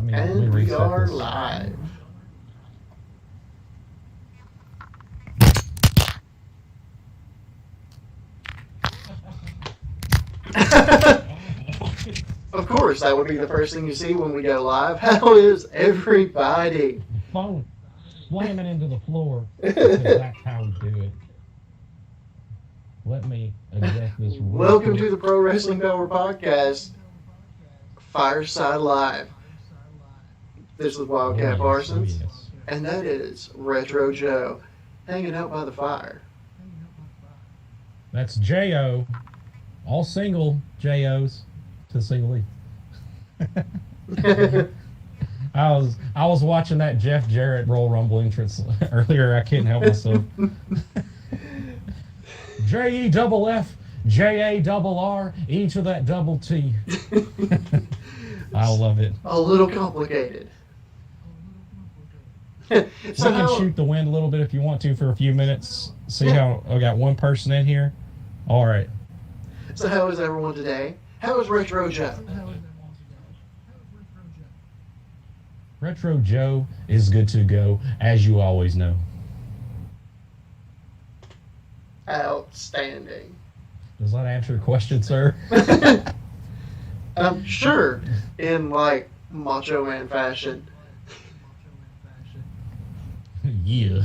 And we are live. Of course, that would be the first thing you see when we go live. How is everybody? Phone slamming into the floor. Because that's how we do it. Let me adjust this. Welcome to the Pro Wrestling Power Podcast, Fireside Live. This is Wildcat Parsons, and that is Retro Joe, hanging out by the fire. That's J.O. All single J.O.'s to single E. I was watching that Jeff Jarrett Royal Rumble entrance earlier. I couldn't help myself. J-E-double-F, J-A-double-R, E to that double T. I love it. A little complicated. We can shoot the wind a little bit if you want to for a few minutes. See how I got one person in here? All right. So how is everyone today? How is Retro Joe? Retro Joe is good to go, as you always know. Outstanding. Does that answer the question, sir? Sure, in like Macho Man fashion. Yeah.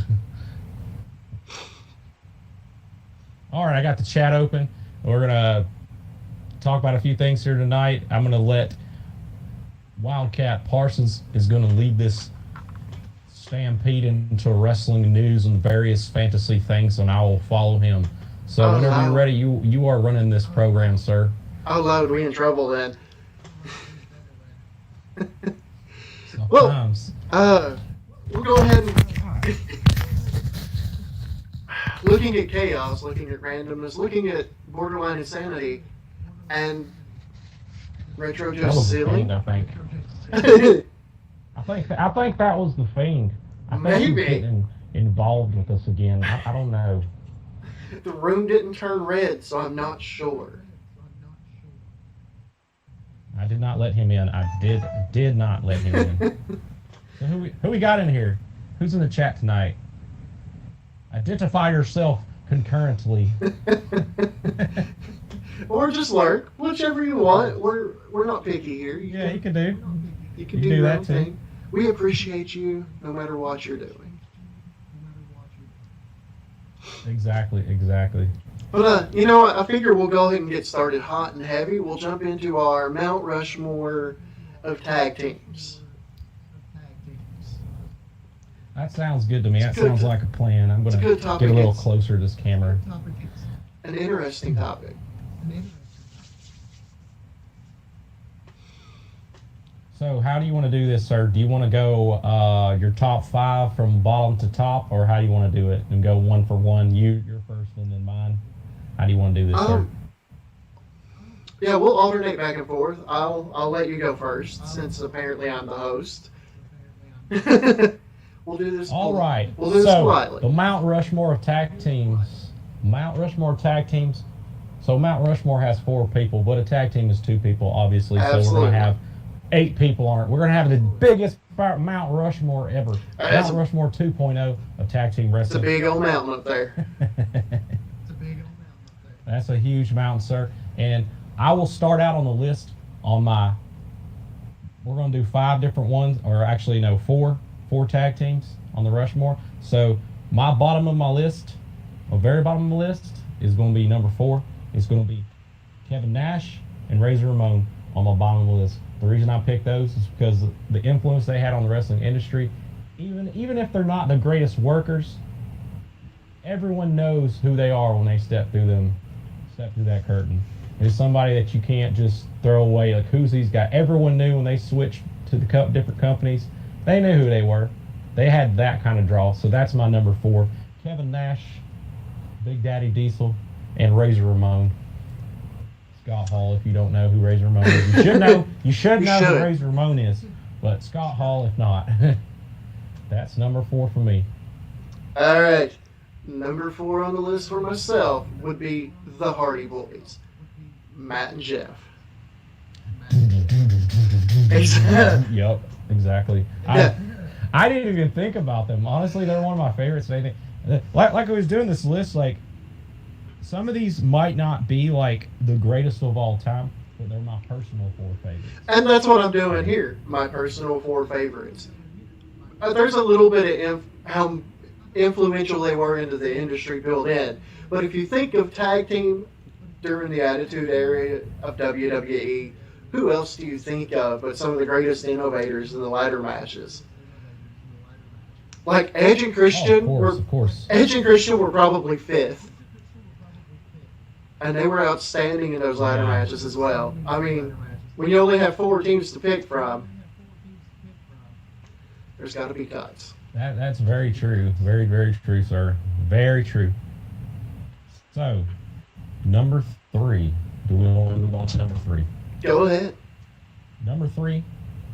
All right, I got the chat open. We're going to talk about a few things here tonight. I'm going to let Wildcat Parsons is going to lead this stampede into wrestling news and various fantasy things, and I will follow him. So whenever you're ready, you are running this program, sir. Oh, Lord, we in trouble then. Sometimes. Well, we'll go ahead and... looking at chaos, looking at randomness, looking at borderline insanity, and Retro Joe's ceiling. I think. I think that was the Fiend. I think he's getting involved with us again. I don't know. The room didn't turn red, so I'm not sure. I did not let him in. I did not let him in. So who we got in here? Who's in the chat tonight? Identify yourself concurrently. Or just lurk, whichever you want. We're not picky here. You can do. You can do your own thing. We appreciate you no matter what you're doing. Exactly. But you know what? I figure we'll go ahead and get started hot and heavy. We'll jump into our Mount Rushmore of tag teams. That sounds good to me. That sounds like a plan. I'm going to get a little closer to this camera. An interesting topic. So how do you want to do this, sir? Do you want to go your top five from bottom to top, or how do you want to do it? And go one for one, you're first and then mine? How do you want to do this, sir? Yeah, we'll alternate back and forth. I'll let you go first, since apparently I'm the host. We'll do this. All right. We'll do this politely. The Mount Rushmore of tag teams. So Mount Rushmore has 4 people, but a tag team is 2 people, obviously. Absolutely. So we're going to have 8 people on it. We're going to have the biggest Mount Rushmore ever. Mount Rushmore 2.0 of tag team wrestling. It's a big old mountain up there. That's a huge mountain, sir. And I will start out on the list on my... We're going to do 5 different ones, or actually, no, 4 tag teams on the Rushmore. So my bottom of my list, or very bottom of the list, is going to be number 4. It's going to be Kevin Nash and Razor Ramon on my bottom of the list. The reason I picked those is because the influence they had on the wrestling industry, even if they're not the greatest workers, everyone knows who they are when they step through that curtain. It's somebody that you can't just throw away. Like, who's these guys? Everyone knew when they switched to the different companies. They knew who they were. They had that kind of draw. So that's my number 4. Kevin Nash, Big Daddy Diesel, and Razor Ramon. Scott Hall, if you don't know who Razor Ramon is. You should know. You should know who Razor Ramon is. But Scott Hall, if not. That's number 4 for me. All right. Number 4 on the list for myself would be the Hardy Boys. Matt and Jeff. Yep. exactly. Yeah. I didn't even think about them. Honestly, they're one of my favorites. Like I was doing this list, like some of these might not be like the greatest of all time, but they're my personal four favorites. And that's what I'm doing here. My personal four favorites. There's a little bit of how influential they were into the industry built in. But if you think of tag team during the Attitude Era of WWE, who else do you think of but some of the greatest innovators in the ladder matches? Like Edge and Christian Of course. Edge and Christian were probably fifth. And they were outstanding in those ladder matches as well. I mean, when you only have four teams to pick from, there's got to be cuts. That's very true. Very, very true, sir. Very true. So, number 3. Do we want to move on to number 3? Go ahead. Number 3,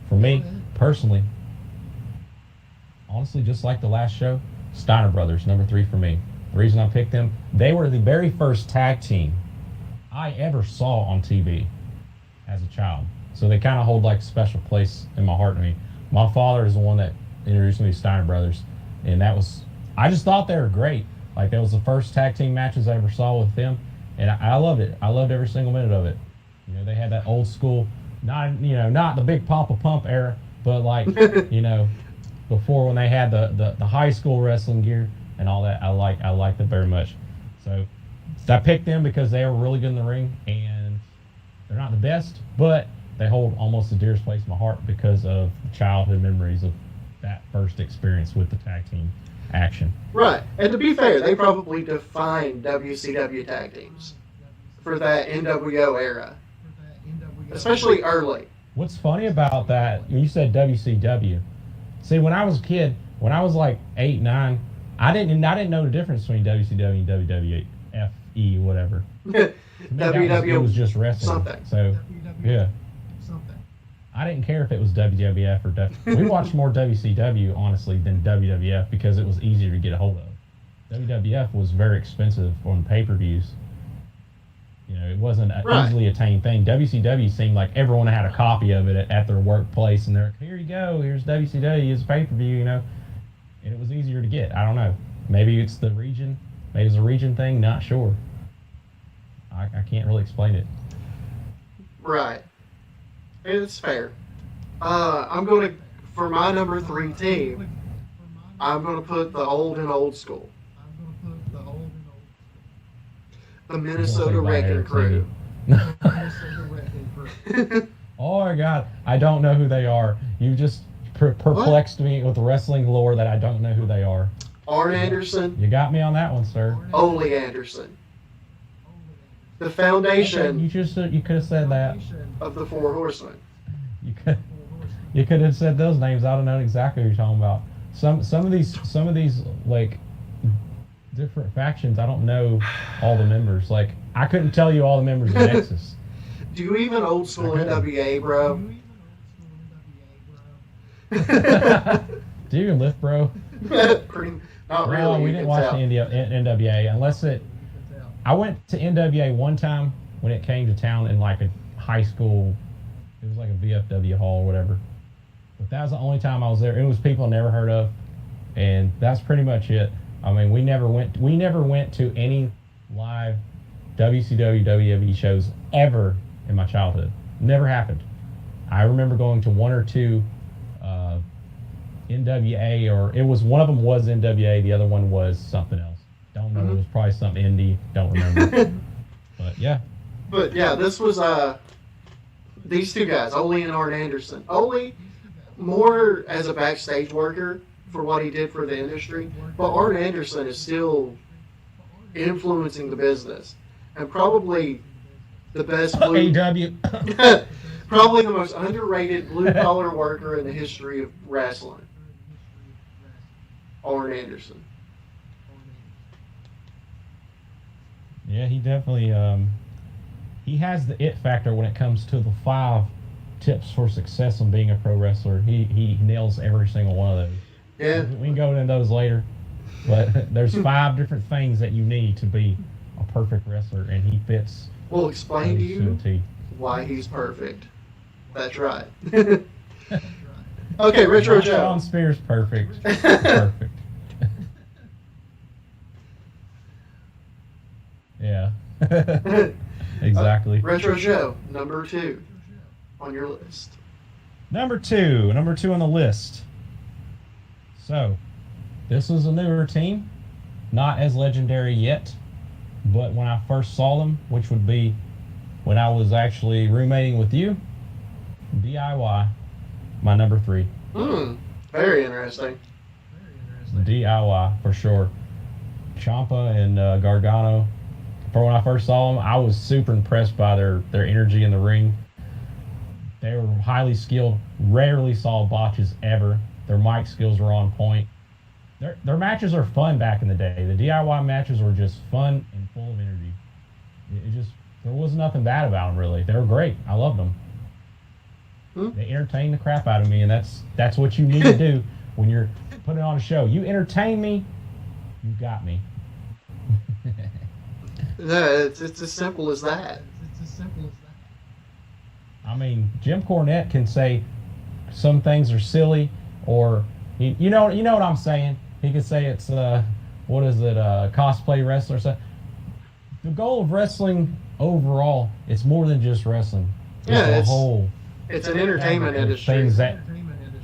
for me, personally, honestly, just like the last show, Steiner Brothers, number 3 for me. The reason I picked them, they were the very first tag team I ever saw on TV as a child. So they kind of hold like a special place in my heart to me. My father is the one that introduced me to Steiner Brothers, and I just thought they were great. Like, that was the first tag team matches I ever saw with them, and I loved it. I loved every single minute of it. You know, they had that old school, not the big Papa Pump era, but like, before when they had the high school wrestling gear and all that. I liked it very much. So I picked them because they were really good in the ring, and they're not the best, but they hold almost the dearest place in my heart because of the childhood memories of that first experience with the tag team action. Right. And to be fair, they probably defined WCW tag teams for that NWO era, especially early. What's funny about that, you said WCW. See, when I was a kid, when I was like 8, 9, I didn't know the difference between WCW and WWFE, whatever. WW it was just wrestling. Something. So, yeah. I didn't care if it was WWF or we watched more WCW, honestly, than WWF because it was easier to get a hold of. WWF was very expensive on pay-per-views. You know, it wasn't an easily attained thing. WCW seemed like everyone had a copy of it at their workplace, and they're like, here you go, here's WCW, it's a pay-per-view, and it was easier to get. I don't know. Maybe it's the region. Maybe it's a region thing, not sure. I can't really explain it. Right. It's fair. I'm going to, for my number 3 team, I'm going to put the old school. The Minnesota Wrecking Crew. Oh my God, I don't know who they are. You just perplexed me with wrestling lore that I don't know who they are. Arn Anderson. You got me on that one, sir. Ole Anderson. The foundation. You could have said that. Of the Four Horsemen. You could have said those names. I don't know exactly what you're talking about. Some of these like different factions. I don't know all the members. Like, I couldn't tell you all the members of Nexus. Do you even old school NWA, bro? Do you even lift, bro? Not really. We didn't watch the NWA unless it. I went to NWA one time when it came to town in like a high school. It was like a VFW hall or whatever. But that was the only time I was there. It was people I never heard of, and that's pretty much it. I mean, we never went to any live WCW WWE shows ever in my childhood. Never happened. I remember going to one or two NWA, or it was one of them was NWA, the other one was something else. Don't know. It was probably some indie. Don't remember. But yeah, this was these two guys, Ole and Arn Anderson. Ole more as a backstage worker for what he did for the industry, but Arn Anderson is still influencing the business and probably the best AEW. Probably the most underrated blue collar worker in the history of wrestling. Arn Anderson. Yeah, he definitely he has the it factor when it comes to the 5 tips for success in being a pro wrestler. He nails every single one of those. Yeah. We can go into those later, but there's 5 different things that you need to be a perfect wrestler, and he fits. We'll explain to you why he's perfect. That's right. Okay, Retro Not Joe. Sean Spears, perfect. Perfect. Yeah. Exactly. Retro Joe, number 2 on your list. Number two on the list. So, this is a newer team, not as legendary yet, but when I first saw them, which would be when I was actually roommating with you, DIY, my number 3. Very interesting. DIY for sure. Ciampa and Gargano. For when I first saw them, I was super impressed by their energy in the ring. They were highly skilled. Rarely saw botches ever. Their mic skills were on point. Their matches are fun back in the day. The DIY matches were just fun and full of energy. There was nothing bad about them really. They were great. I loved them. They entertained the crap out of me, and that's what you need to do when you're putting on a show. You entertain me, you got me. No, it's as simple as that. I mean, Jim Cornette can say some things are silly, or you know what I'm saying. He could say it's cosplay wrestler stuff. The goal of wrestling overall, it's more than just wrestling. It's a whole. It's an entertainment industry. Things that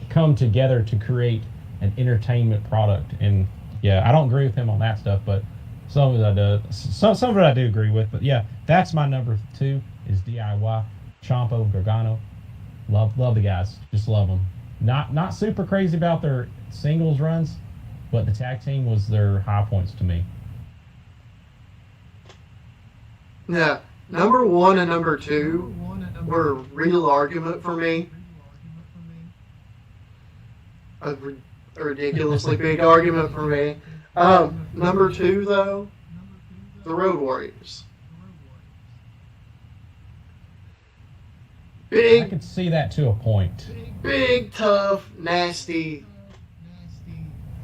come together to create an entertainment product, and yeah, I don't agree with him on that stuff, but some of it I do. Some of it I do agree with, but yeah, that's my number 2 is DIY. Ciampa, Gargano, love the guys, just love them. Not super crazy about their singles runs, but the tag team was their high points to me. Yeah, number 1 and number 2 were a real argument for me. A ridiculously big argument for me. Number 2 though, the Road Warriors. I could see that to a point. Big, tough, nasty,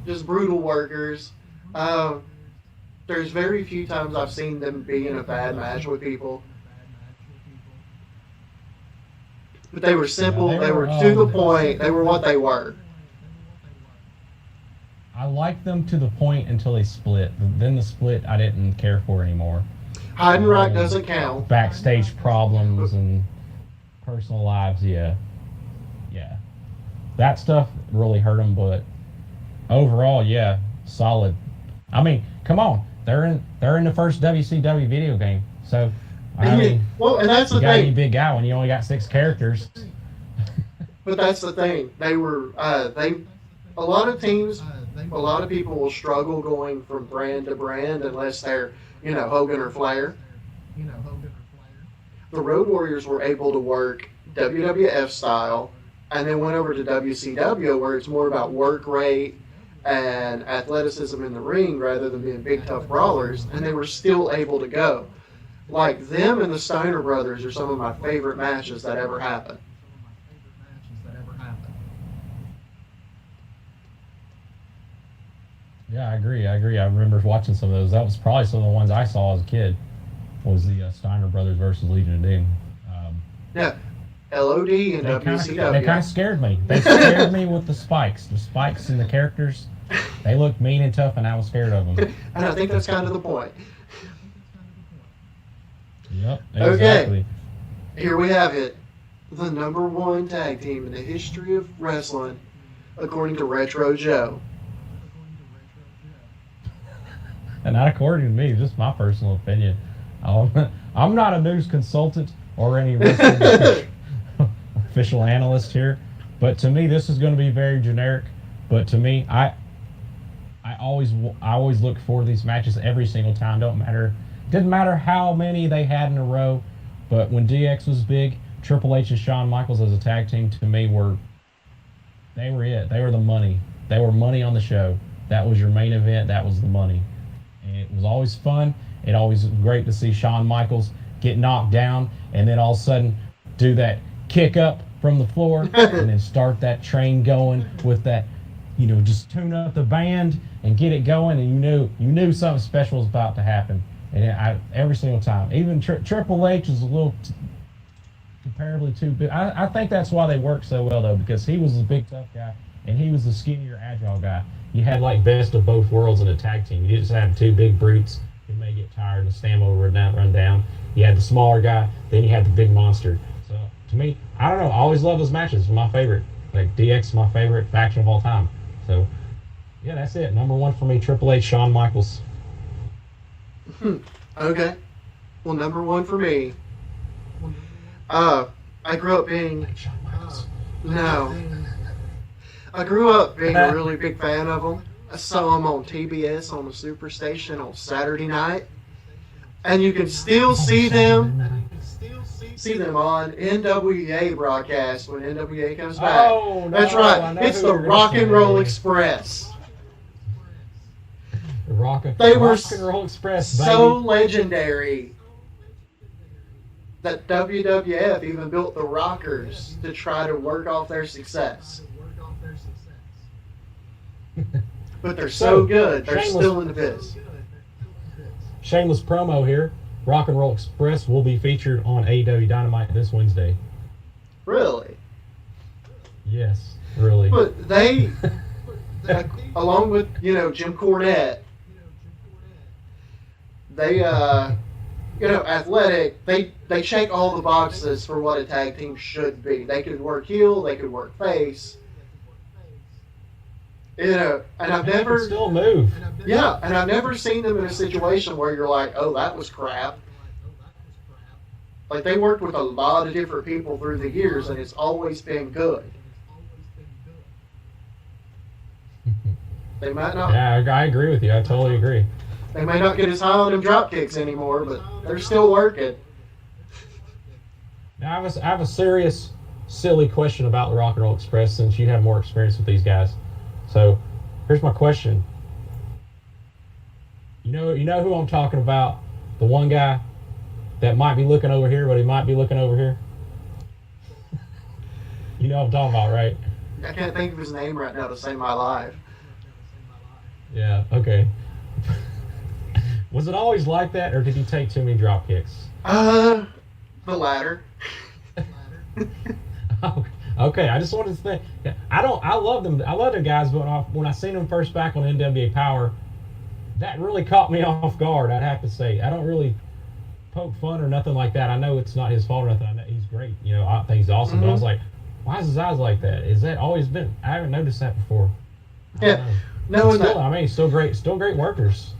just brutal workers. There's very few times I've seen them be in a bad match with people. But they were simple, they were to the point, they were what they were. I liked them to the point until they split. Then the split I didn't care for anymore. Heidenreich doesn't count. Backstage problems and personal lives, yeah. That stuff really hurt them, but overall, yeah, solid. I mean, come on, they're in the first WCW video game, so I mean, well, and that's the thing. You gotta be thing. a big guy when you only got 6 characters. But that's the thing. They were a lot of teams, a lot of people will struggle going from brand to brand unless they're Hogan or Flair. The Road Warriors were able to work WWF style, and then went over to WCW where it's more about work rate and athleticism in the ring rather than being big tough brawlers, and they were still able to go. Like them and the Steiner brothers are some of my favorite matches that ever happened. Yeah, I agree. I remember watching some of those. That was probably some of the ones I saw as a kid. Was the Steiner brothers versus Legion of Doom. Yeah, LOD and WCW. They kind of scared me. They scared me with the spikes. The spikes and the characters. They looked mean and tough, and I was scared of them. And I think that's kind of the point. Yep, exactly. Okay, here we have it. The number 1 tag team in the history of wrestling, according to Retro Joe. And not according to me, just my personal opinion. I'm not a news consultant or any wrestling official analyst here, but to me this is going to be very generic. But to me, I always look for these matches every single time. Didn't matter how many they had in a row, but when DX was big, Triple H and Shawn Michaels as a tag team to me were it. They were the money. They were money on the show. That was your main event. That was the money. And it was always fun. It always was great to see Shawn Michaels get knocked down and then all of a sudden do that kick up from the floor and then start that train going with that, just tune up the band and get it going, and you knew something special was about to happen. And every single time, even Triple H is a little comparably too big. I think that's why they work so well though, because he was a big tough guy and he was the skinnier agile guy. You had like best of both worlds in a tag team. You just had two big brutes who may get tired and stamina will run down. You had the smaller guy, then you had the big monster. So to me, I don't know. I always love those matches. My favorite. Like DX is my favorite faction of all time. So yeah, that's it. Number one for me, Triple H, Shawn Michaels. Okay. Well, number one for me. I grew up being Shawn Michaels. no. I grew up being a really big fan of them. I saw them on TBS on the Superstation on Saturday night, and you can still see them on NWA broadcast when NWA comes back. Oh, no, that's right. It's the Rock and Roll Express. They were Rock and Roll Express, so baby. legendary that WWF even built the Rockers to try to work off their success. But they're so good, they're still in the biz. Shameless promo here. Rock and Roll Express will be featured on AEW Dynamite this Wednesday. Really? Yes, really. But they, along with, Jim Cornette, they, athletic, they check all the boxes for what a tag team should be. They could work heel, they could work face. And I've never still move. Yeah, and I've never seen them in a situation where you're like, oh, that was crap. Like, they worked with a lot of different people through the years, and it's always been good. They might not. Yeah, I agree with you. I totally agree. They may not get as high on them drop kicks anymore, but they're still working. Now, I have a serious, silly question about the Rock and Roll Express since you have more experience with these guys. So, here's my question. You know who I'm talking about? The one guy that might be looking over here, but he might be looking over here. You know what I'm talking about, right? I can't think of his name right now to save my life. Yeah, okay. Was it always like that, or did he take too many drop kicks? The latter. Okay, I just wanted to think. I love them. I love the guys, but when I seen them first back on NWA Power, that really caught me off guard. I'd have to say. I don't really poke fun or nothing like that. I know it's not his fault or nothing. I know he's great. I think he's awesome. But I was like, why is his eyes like that? Is that always been? I haven't noticed that before. Yeah. No, still great workers.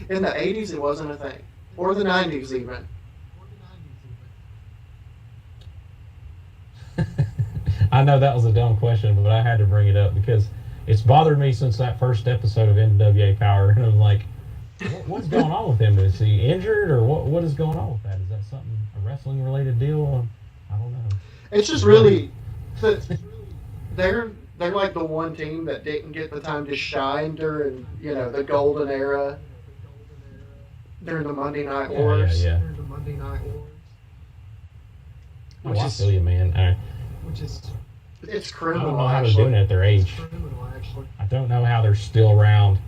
In the 80s, it wasn't a thing. Or the 90s, even. I know that was a dumb question, but I had to bring it up because it's bothered me since that first episode of NWA Power. And I'm like, what's going on with him? Is he injured, or what is going on with that? Is that something, a wrestling-related deal? I don't know. It's just really... They're like the one team that didn't get the time to shine during, the golden era. During the Monday Night Wars. Yeah. Oh, I feel you, man. It's I criminal. don't know how they're doing it at their age. I don't know how they're still around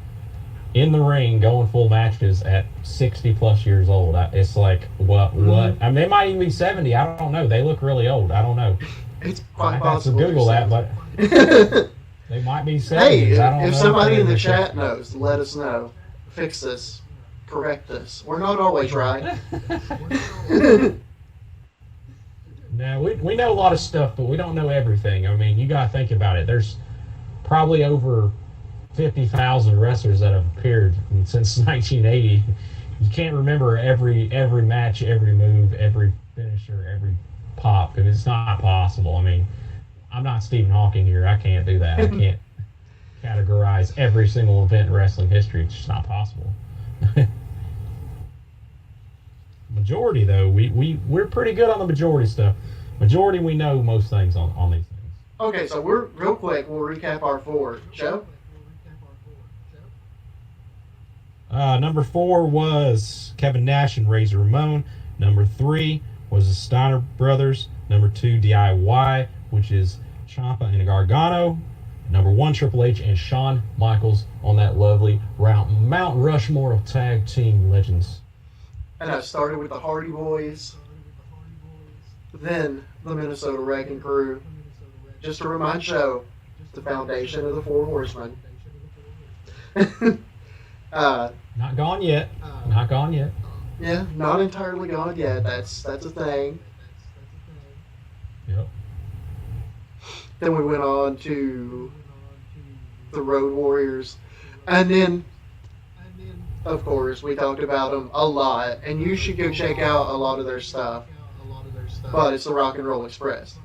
in the ring going full matches at 60 plus years old. It's like, what? I mean, they might even be 70. I don't know. They look really old. I don't know. It's quite I have to possible. Google that, but they might be 70s. Hey, I don't know if somebody in the they're chat 60. knows, let us know. Fix this. Correct this. We're not always right. No, we know a lot of stuff, but we don't know everything. I mean, you got to think about it. There's probably over 50,000 wrestlers that have appeared since 1980. You can't remember every match, every move, every finisher, every pop, and it's not possible. I mean, I'm not Stephen Hawking here. I can't do that. I can't categorize every single event in wrestling history. It's just not possible. Majority, though, we're pretty good on the majority stuff. Majority, we know most things on these things. Okay, so we'll recap our four. Joe? Number 4 was Kevin Nash and Razor Ramon. Number 3 was the Steiner Brothers. Number 2, DIY, which is Ciampa and Gargano. Number 1, Triple H and Shawn Michaels on that lovely Mount Rushmore of tag team legends. And I started with the Hardy Boys, then the Minnesota Wrecking Crew. Just to remind Joe, the foundation of the Four Horsemen. Not gone yet. Not gone yet. Yeah, not entirely gone yet. That's a thing. Yep. Then we went on to the Road Warriors, and then, of course, we talked about them a lot, and you should go check out a lot of their stuff. But it's the Rock and Roll Express.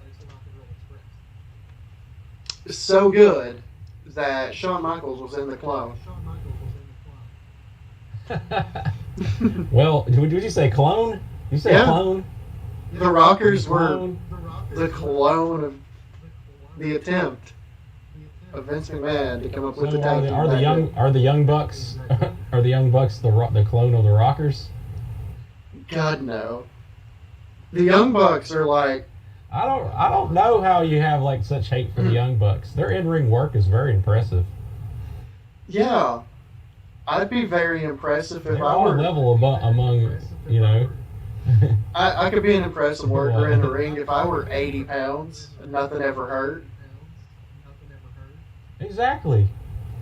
It's so good that Shawn Michaels was in the clone. Well, did you say clone? You say Yeah. clone? The Rockers were Clone? the clone of the attempt of Vince McMahon to come up with So the tag team. are the young bucks are the young bucks the clone of the Rockers? God no. The Young Bucks are like, I don't know how you have like such hate for the Young Bucks. Their in-ring work is very impressive. yeah. I'd be very impressed if They're I on were. a level among you know. I could be an impressive worker in the ring if I were 80 pounds and nothing ever hurt. Exactly.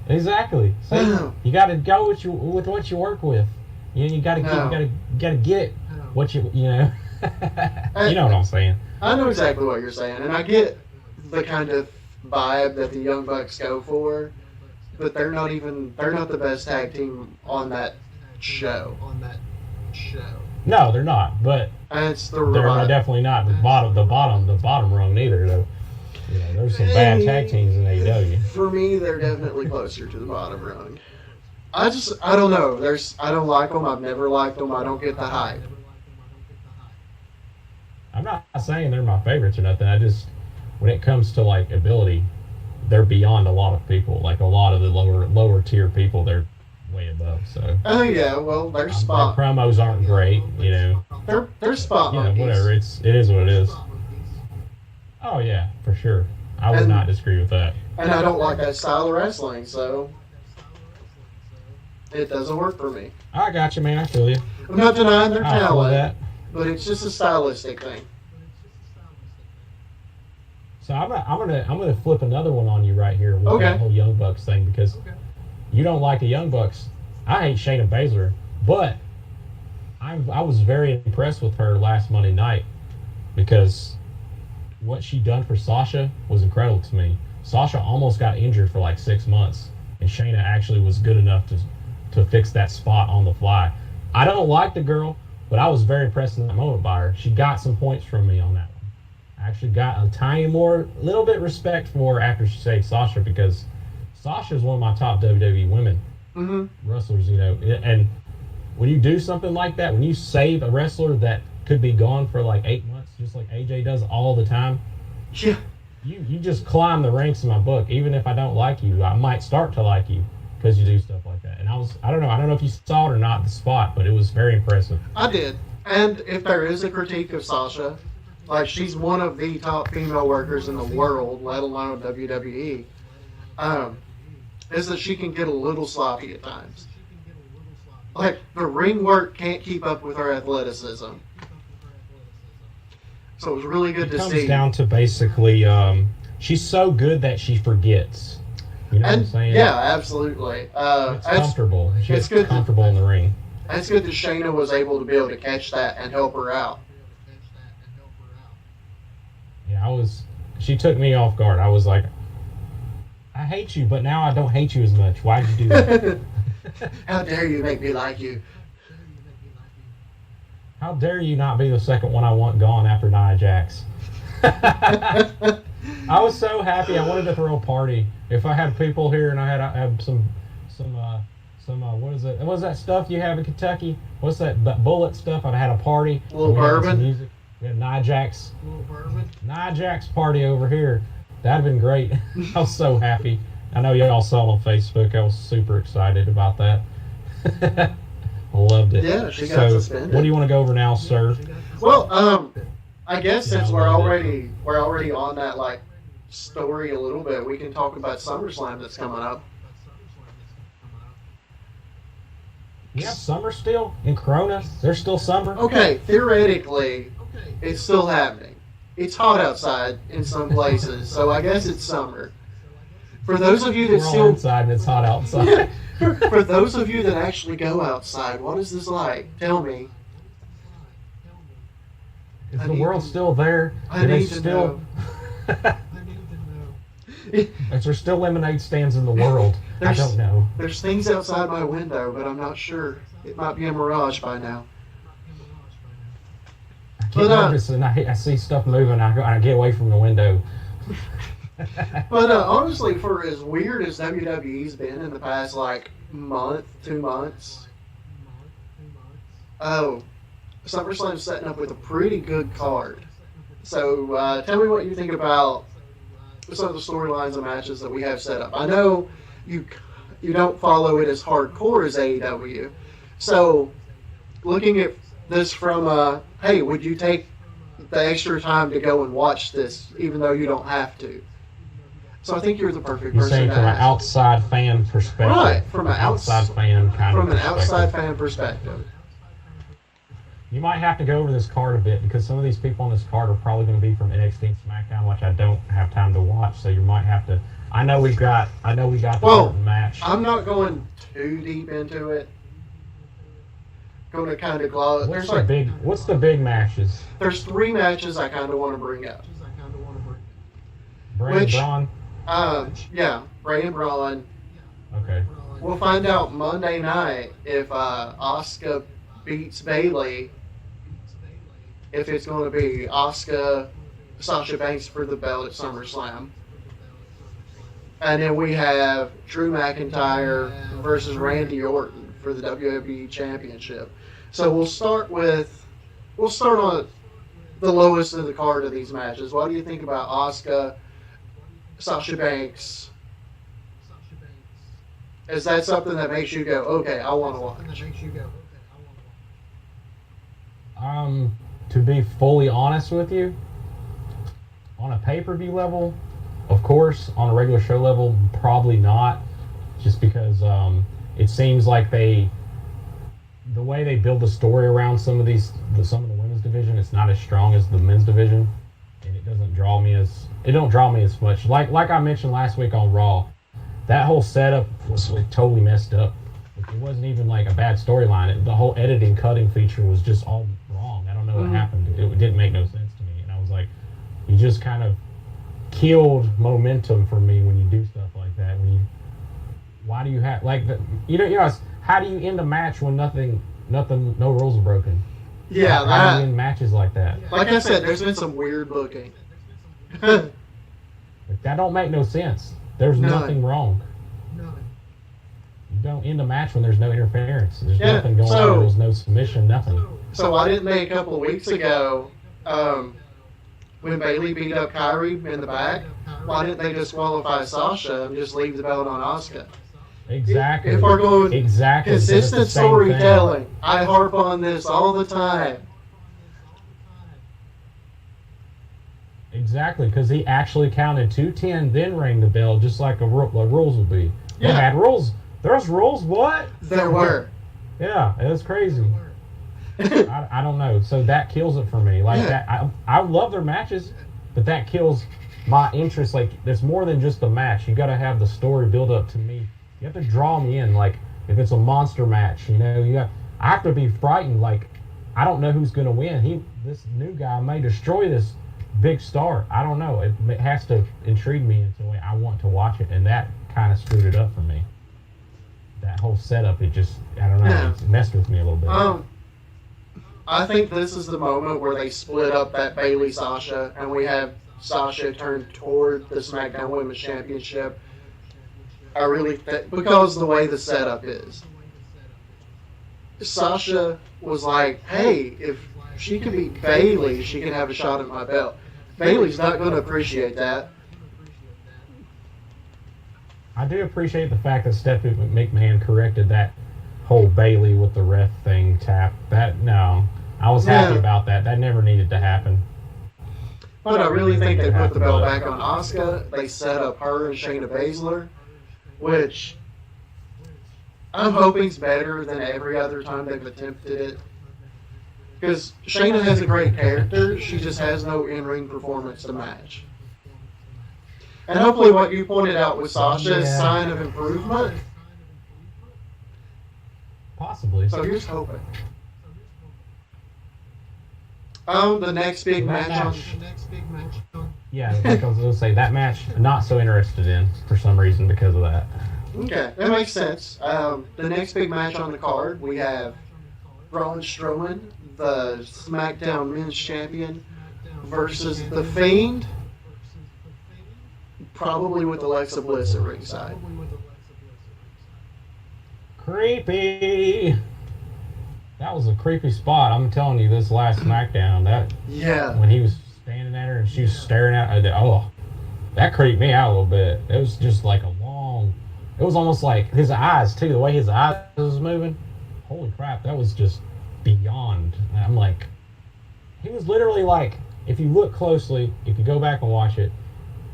See, you got to go with what you work with. You got to get what you know. You know what I'm saying. I know exactly what you're saying, and I get the kind of vibe that the Young Bucks go for, but they're not the best tag team on that show. No, they're not. But And it's the they're right. definitely not the bottom rung neither. Though. You know, there's some bad tag teams in AEW. For me, they're definitely closer to the bottom rung. I don't know. I don't like them. I've never liked them. I don't get the hype. I'm not saying they're my favorites or nothing. I just, when it comes to like ability, they're beyond a lot of people. Like a lot of the lower tier people, they're way above. So. Oh yeah, well their Their spot, promos aren't great, you know. they're spot You know, monkeys. whatever. It is what it is. Oh yeah, for sure. I would And- not disagree with that. And I don't like that style of wrestling, so it doesn't work for me. I got you, man. I feel you. I'm not denying their I feel talent, that. but it's just a stylistic thing. So I'm gonna flip another one on you right here with Okay. that whole Young Bucks thing because you don't like the Young Bucks. I hate Shayna Baszler, but I was very impressed with her last Monday night because what she done for Sasha was incredible to me. Sasha almost got injured for like 6 months, and Shayna actually was good enough to fix that spot on the fly. I don't like the girl, but I was very impressed in that moment by her. She got some points from me on that one. I actually got a little bit respect for her after she saved Sasha because Sasha is one of my top WWE women wrestlers, you know. And when you do something like that, when you save a wrestler that could be gone for like 8 months, just like AJ does all the time, Yeah. you just climb the ranks in my book. Even if I don't like you, I might start to like you because you do stuff like that. And I don't know if you saw it or not, the spot, but it was very impressive. I did. And if there is a critique of Sasha, like she's one of the top female workers in the world, let alone WWE, is that she can get a little sloppy at times. Like the ring work can't keep up with her athleticism. So it was really good It to comes see. down to basically, she's so good that she forgets. You know what I'm And saying? yeah, absolutely. It's comfortable. it's She's good to- comfortable in the ring. It's good that Shayna was able to be able to catch that and help her out. Yeah, she took me off guard. I was like, I hate you, but now I don't hate you as much. Why did you do that? How dare you make me like you? How dare you not be the second one I want gone after Nia Jax? I was so happy. I wanted to throw a party. If I had people here and I had some what is it? What's that stuff you have in Kentucky? What's that bullet stuff? I'd had a party. A little We had some bourbon? music. We had Nia Jax party over here. That'd been great. I was so happy. I know y'all saw it on Facebook. I was super excited about that. I loved it. Yeah, she got So, suspended. what do you want to go over now, sir? Well, I guess since we're Yeah, I love already on that like story a little bit, we can talk about SummerSlam that's coming up. You have summer still in Corona? There's still summer? Okay, theoretically, it's still happening. It's hot outside in some places, so I guess it's summer. For those of you that We're all still inside and it's hot outside. for those of you that actually go outside, what is this like? Tell me. Is the world still there? I need to know. Is there still lemonade stands in the world? I don't know. There's things outside my window, but I'm not sure. It might be a mirage by now. I get nervous and I see stuff moving. I get away from the window. But honestly, for as weird as WWE's been in the past, like, month, 2 months, SummerSlam's setting up with a pretty good card. So tell me what you think about some of the storylines and matches that we have set up. I know you don't follow it as hardcore as AEW. So looking at this from, hey, would you take the extra time to go and watch this even though you don't have to? So I think you're the perfect You're person saying to from an ask. outside fan perspective. Right, from an outside fan kind from of an outside fan perspective. You might have to go over this card a bit because some of these people on this card are probably going to be from NXT and SmackDown, which I don't have time to watch. So you might have to. I know we got the certain match. I'm not going too deep into it. Going to kind of gloss. What's the big matches? There's 3 matches I kind of want to bring up. Bray and Braun. Yeah, Bray and Braun. Okay. We'll find out Monday night if Asuka beats Bayley. If it's going to be Asuka, Sasha Banks for the belt at SummerSlam. And then we have Drew McIntyre versus Randy Orton for the WWE Championship. So we'll start on the lowest of the card of these matches. What do you think about Asuka, Sasha Banks? Is that something that makes you go, okay, I want to watch? To be fully honest with you, on a pay-per-view level, of course. On a regular show level, probably not. Just because it seems like the way they build the story around some of the women's division, it's not as strong as the men's division, and it don't draw me as much. Like I mentioned last week on Raw, that whole setup was totally messed up. It wasn't even like a bad storyline. The whole editing cutting feature was just all wrong. I don't know what happened. It didn't make no sense to me, and I was like, you just kind of killed momentum for me when you do stuff like that. Why do you have how do you end a match when no rules are broken? Yeah, how do you end matches like that? Like I said, there's been some weird booking. That don't make no sense. There's nothing wrong. You don't end a match when there's no interference. There's nothing going on. There's no submission, nothing. So why didn't they a couple of weeks ago, when Bayley beat up Kyrie in the back, why didn't they disqualify Sasha and just leave the belt on Asuka? Exactly. If we're going consistent same storytelling, thing. I harp on this all the time. Exactly, because he actually counted 2-10, then rang the bell, just like the rules would be. They had rules. There's rules. What? There were. Yeah, it was crazy. I don't know. So that kills it for me. That, I love their matches, but that kills my interest. Like, there's more than just the match. You got to have the story build up to me. You have to draw me in. Like, if it's a monster match, I have to be frightened. Like, I don't know who's going to win. This new guy may destroy this big star. I don't know. It has to intrigue me into the way I want to watch it, and that kind of screwed it up for me. That whole setup, it just, I don't know, it messed with me a little bit. I think this is the moment where they split up that Bayley Sasha, and we have Sasha turn toward the SmackDown Women's Championship. I really think, because the way the setup is. Sasha was like, hey, if she can beat Bayley, she can have a shot at my belt. Bayley's not going to appreciate that. I do appreciate the fact that Stephanie McMahon corrected that whole Bayley with the ref thing tap. I was happy about that. That never needed to happen. But I really think they put the belt back on Asuka. They set up her and Shayna Baszler, which I'm hoping is better than every other time they've attempted it. Because Shayna has a great character, she just has no in-ring performance to match. And hopefully what you pointed out with Sasha is sign of improvement. Possibly. So here's hoping. The next big match on... Yeah, like I was going to say, that match, not so interested in for some reason because of that. Okay, that makes sense. The next big match on the card, we have Braun Strowman, the SmackDown Men's Champion, versus The Fiend, probably with Alexa Bliss at ringside. Creepy. That was a creepy spot. I'm telling you, this last SmackDown, when he was standing at her and she was staring at her, that creeped me out a little bit. It was just like it was almost like his eyes too, the way his eyes was moving. Holy crap, that was just beyond. I'm like, he was literally like, if you look closely, if you go back and watch it,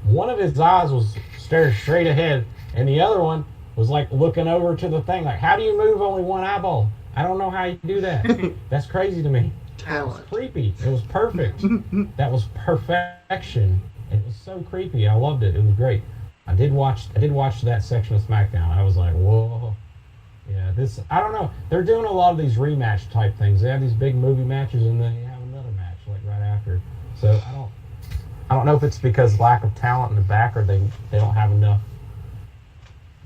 one of his eyes was staring straight ahead and the other one was like looking over to the thing. Like, how do you move only one eyeball? I don't know how you do that. That's crazy to me. Talent. It was creepy. It was perfect. That was perfection. It was so creepy. I loved it. It was great. I did watch that section of SmackDown. I was like, whoa. Yeah, I don't know. They're doing a lot of these rematch type things. They have these big movie matches and then they have another match like right after. So I don't know if it's because lack of talent in the back or they don't have enough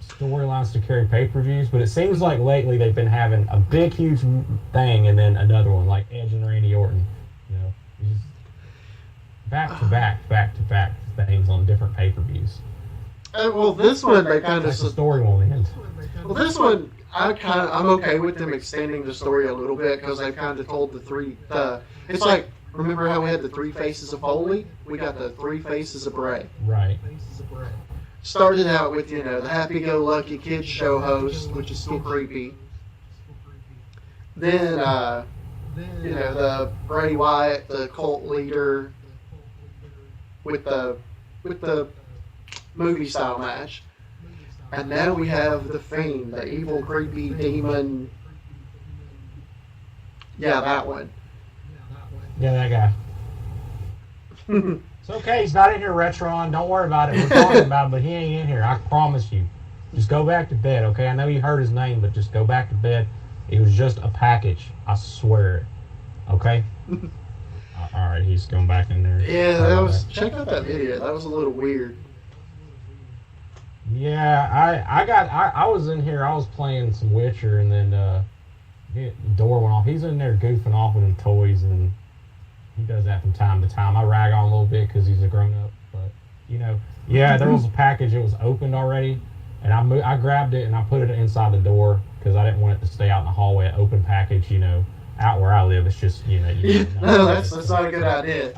storylines to carry pay-per-views, but it seems like lately they've been having a big, huge thing and then another one, like Edge and Randy Orton. You know, just back to back things on different pay-per-views. Well, this one they kind of the story won't end. Well, this one I'm okay with them extending the story a little bit because they've kind of told it's like, remember how we had the 3 faces of Foley? We got the 3 faces of Bray. Right. Started out with, the happy-go-lucky kids show host, which is still creepy. Then, the Bray Wyatt, the cult leader, with the movie-style match. And now we have The Fiend, the evil, creepy demon. Yeah, that one. Yeah, that guy. It's okay, he's not in here, Retron. Don't worry about it. We're talking about him, but he ain't in here. I promise you. Just go back to bed, okay? I know you heard his name, but just go back to bed. It was just a package. I swear it. Okay? Alright, he's going back in there. Yeah, check out that video. That was a little weird. Yeah, I was in here. I was playing some Witcher, and then the door went off. He's in there goofing off with them toys, and he does that from time to time. I rag on a little bit because he's a grown-up, but, there was a package. It was opened already, and I grabbed it, and I put it inside the door because I didn't want it to stay out in the hallway. An open package, out where I live, it's just, No, that's not a good idea.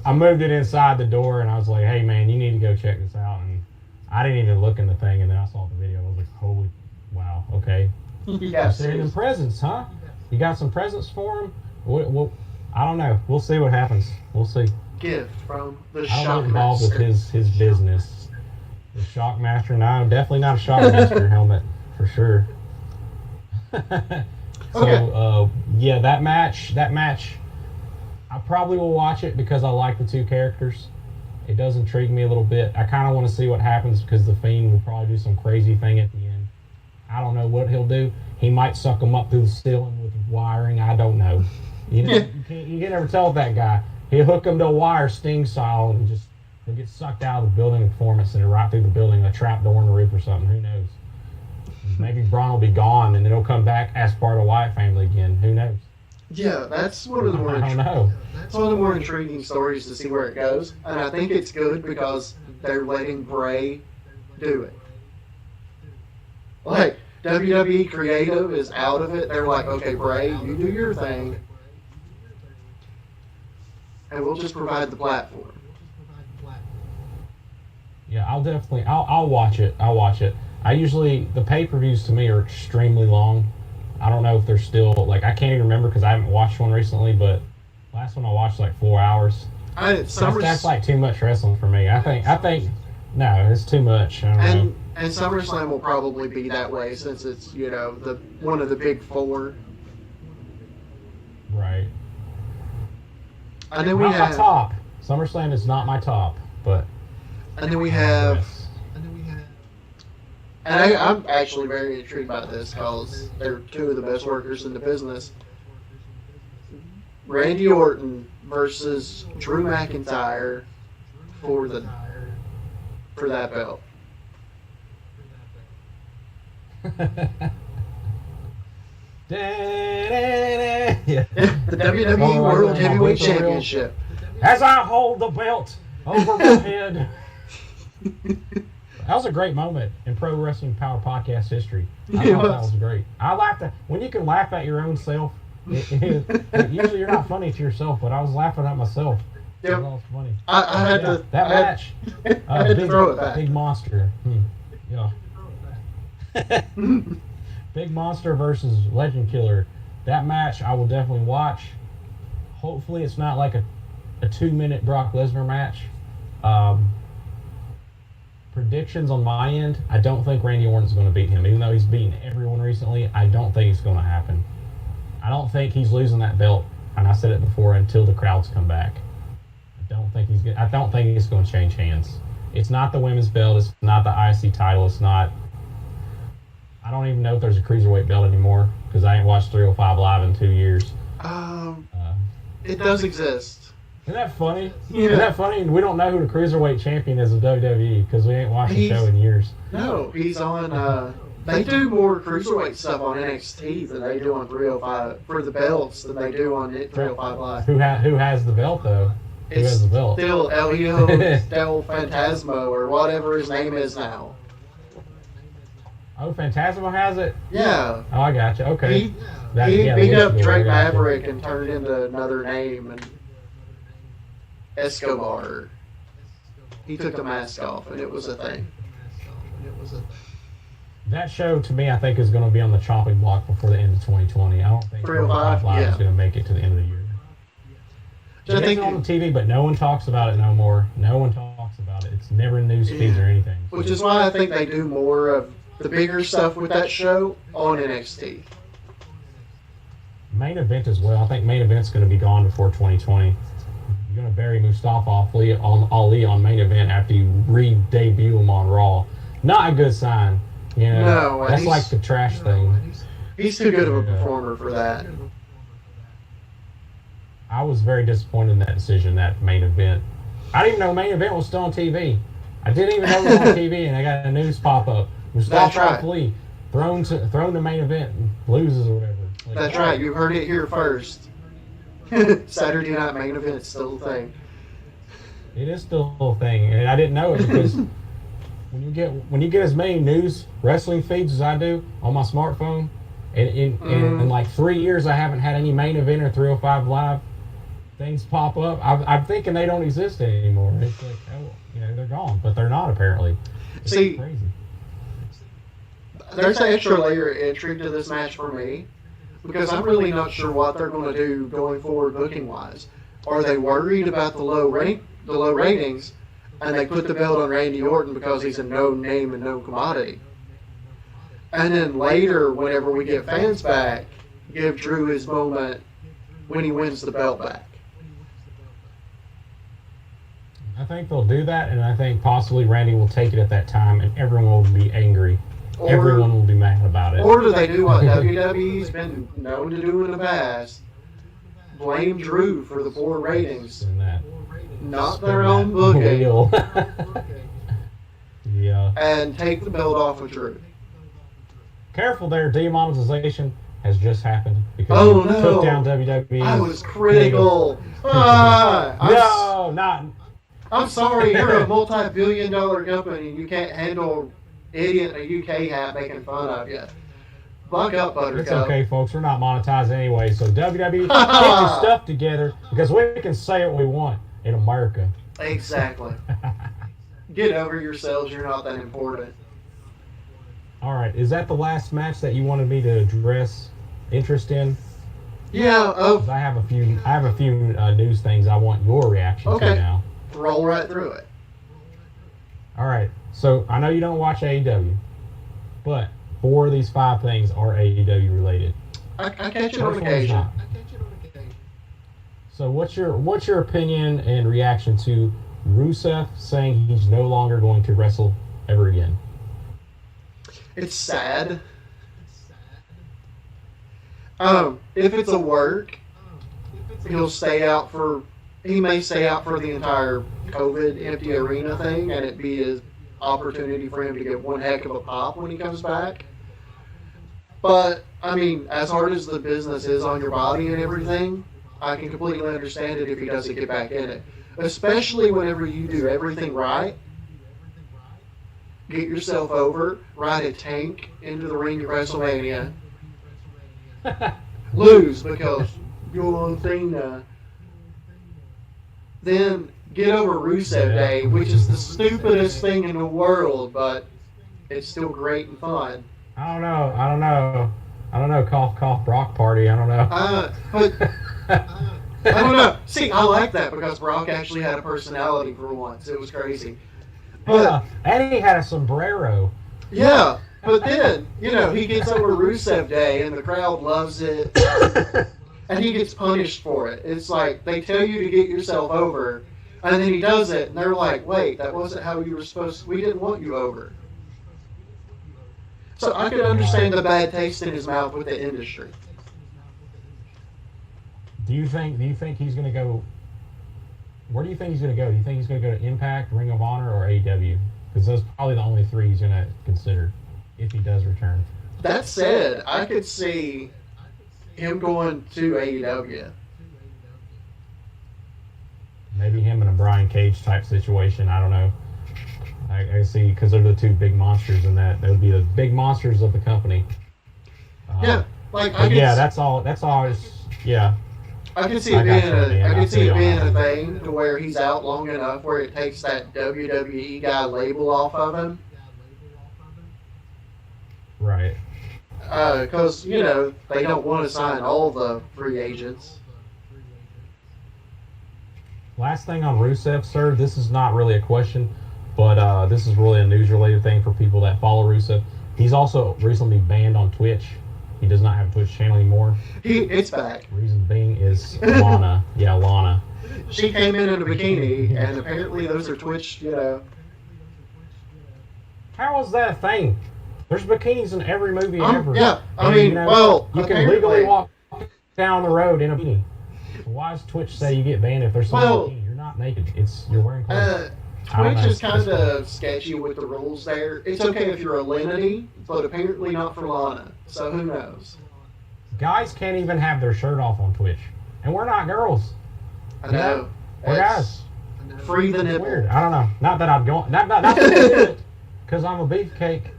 I moved it inside the door, and I was like, hey, man, you need to go check this out, and I didn't even look in the thing, and then I saw the video. I was like, holy, wow, okay. Yeah, sending presents, huh? You got some presents for him? Well, I don't know. We'll see what happens. We'll see. Gift from the I don't Shockmaster. get involved with his business. The Shockmaster? No, definitely not a Shockmaster helmet, for sure. So, okay. That match, I probably will watch it because I like the 2 characters. It does intrigue me a little bit. I kind of want to see what happens because the Fiend will probably do some crazy thing at the end. I don't know what he'll do. He might suck him up through the ceiling with wiring. I don't know. You can never tell with that guy. He'll hook him to a wire, Sting style, and he'll get sucked out of the building performance and right through the building, a trap door in the roof or something. Who knows? Maybe Braun will be gone and then he'll come back as part of the Wyatt family again. Who knows? Yeah, that's one of the more That's one of the more intriguing stories to see where it goes, and I think it's good because they're letting Bray do it. Like, WWE Creative is out of it. They're like, okay, Bray, you do your thing, and we'll just provide the platform. Yeah, I'll watch it. The pay-per-views to me are extremely long. I don't know if they're still, I can't even remember because I haven't watched one recently, but last one I watched 4 hours. That's too much wrestling for me. I think, no, it's too much. I don't know. And SummerSlam will probably be that way since it's, one of the big 4. Right. And then we Not my have top. SummerSlam is not my top, but. And then we have. And I'm actually very intrigued by this because they're two of the best workers in the business. Randy Orton versus Drew McIntyre for that belt. Yeah. The WWE World Heavyweight Championship. As I hold the belt over my head. That was a great moment in Pro Wrestling Power podcast history. I thought that was great. I laughed at when you can laugh at your own self. Usually you're not funny to yourself, but I was laughing at myself. Yep. That was funny. I had to that match. I had to throw it back. Big Monster. Yeah. Big Monster versus Legend Killer. That match I will definitely watch. Hopefully it's not like a 2-minute Brock Lesnar match. Predictions on my end, I don't think Randy Orton's going to beat him. Even though he's beaten everyone recently, I don't think it's going to happen. I don't think he's losing that belt, and I said it before, until the crowds come back. I don't think it's going to change hands. It's not the women's belt. It's not the IC title. It's not. I don't even know if there's a cruiserweight belt anymore because I ain't watched 305 Live in 2 years. It does exist. Isn't that funny? Yeah. Isn't that funny? We don't know who the cruiserweight champion is of WWE because we ain't watched the show in years. No, he's on. They do more cruiserweight stuff on NXT than they do on 305 for the belts than they do on 305 Live. Who has the belt though? Who It's has the belt? still Elio Del Fantasma or whatever his name is now. Oh, Phantasmo has it? Yeah. Oh, I got you. Okay. He beat up Luchador, Drake I got you. Maverick and turned into another name and Escobar. He took the mask off and it was a thing. That show, to me, I think is going to be on the chopping block before the end of 2020. I don't think 305 Live yeah. is going to make it to the end of the year. So I It's think on the TV, but no one talks about it no more. No one talks about it. It's never in news feeds or anything. which is why I think they do more of the bigger stuff with that show on NXT. Main event as well. I think main event's going to be gone before 2020. You're going to bury Mustafa Ali on main event after you re-debut him on Raw. Not a good sign. You know, No, that's like the trash thing. He's too good of a performer for that. I was very disappointed in that decision, that main event. I didn't even know main event was still on TV. I didn't even know it was on TV, and I got a news pop up. That's right. Ali thrown to main event and loses or whatever. Like, That's right. You heard it here first. Saturday Night Main Event is still a thing. It is still a thing, and I didn't know it because when you get as many news wrestling feeds as I do on my smartphone, and in like 3 years I haven't had any main event or 305 Live things pop up. I'm thinking they don't exist anymore. It's like, oh, they're gone, but they're not apparently. It's See, crazy. There's an extra layer of intrigue to this match for me because I'm really not sure what they're going to do going forward booking wise. Are they worried about the low ratings, and they put the belt on Randy Orton because he's a known name and known commodity? And then later, whenever we get fans back, give Drew his moment when he wins the belt back. I think they'll do that, and I think possibly Randy will take it at that time, and everyone will be angry. Everyone will be mad about it. Or do they do what WWE's been known to do in the past? Blame Drew for the poor ratings. And that. Not their own booking. Yeah. And take the belt off of Drew. Careful there, demonetization has just happened because Oh, you no. took down WWE. I was critical. I'm sorry, you're a multi-billion-dollar company and you can't handle idiot in a UK hat making fun of you. Buck up, Buttercup. It's okay, folks. We're not monetized anyway, so WWE, get your stuff together because we can say what we want in America. Exactly. Get over yourselves. You're not that important. All right, is that the last match that you wanted me to address interest in? Yeah. 'Cause I have a few news things I want your reaction to Okay. now. Roll right through it. All right, so I know you don't watch AEW, but 4 of these 5 things are AEW related. I catch it First on one is occasion. not. So what's your opinion and reaction to Rusev saying he's no longer going to wrestle ever again? It's sad. If it's a work, he'll stay out for. He may stay out for the entire COVID empty arena thing, and it be an opportunity for him to get one heck of a pop when he comes back. But I mean, as hard as the business is on your body and everything, I can completely understand it if he doesn't get back in it. Especially whenever you do everything right, get yourself over, ride a tank into the ring at WrestleMania, lose because you're on Cena. Then get over Rusev Day, which is the stupidest thing in the world, but it's still great and fun. I don't know. Cough, cough, Brock party. I don't know. But I don't know. See, I like that because Brock actually had a personality for once. It was crazy. But, yeah, and he had a sombrero. Yeah, but then, he gets over Rusev Day and the crowd loves it. And he gets punished for it. It's like they tell you to get yourself over, and then he does it, and they're like, wait, that wasn't how you were supposed to. We didn't want you over. So I could understand the bad taste in his mouth with the industry. Do you think he's going to go? Where do you think he's going to go? Do you think he's going to go to Impact, Ring of Honor, or AEW? Because those are probably the only three he's going to consider if he does return. That said, I could see him going to AEW. Maybe him in a Brian Cage type situation. I don't know. I see, because they're the two big monsters in that. They would be the big monsters of the company. Yeah, like that's all. Yeah. I can see it being a thing to where he's out long enough where it takes that WWE guy label off of him. Right. Because, they don't want to sign all the free agents. Last thing on Rusev, sir, this is not really a question, but this is really a news-related thing for people that follow Rusev. He's also recently banned on Twitch. He does not have a Twitch channel anymore. It's back. Reason being is Lana. Yeah, Lana. She came in a bikini, and apparently those are Twitch, How is that a thing? There's bikinis in every movie ever. Yeah, you can legally walk down the road in a bikini. So why does Twitch say you get banned if there's someone in a bikini? You're not naked. You're wearing clothes. Twitch is kind of sketchy with the rules there. It's okay if you're a Lenity, but apparently not for Lana. So who knows? Guys can't even have their shirt off on Twitch, and we're not girls. I know. We're guys. Free the nipple. Weird. I don't know. Not that I'd go. Not because I'm a beefcake.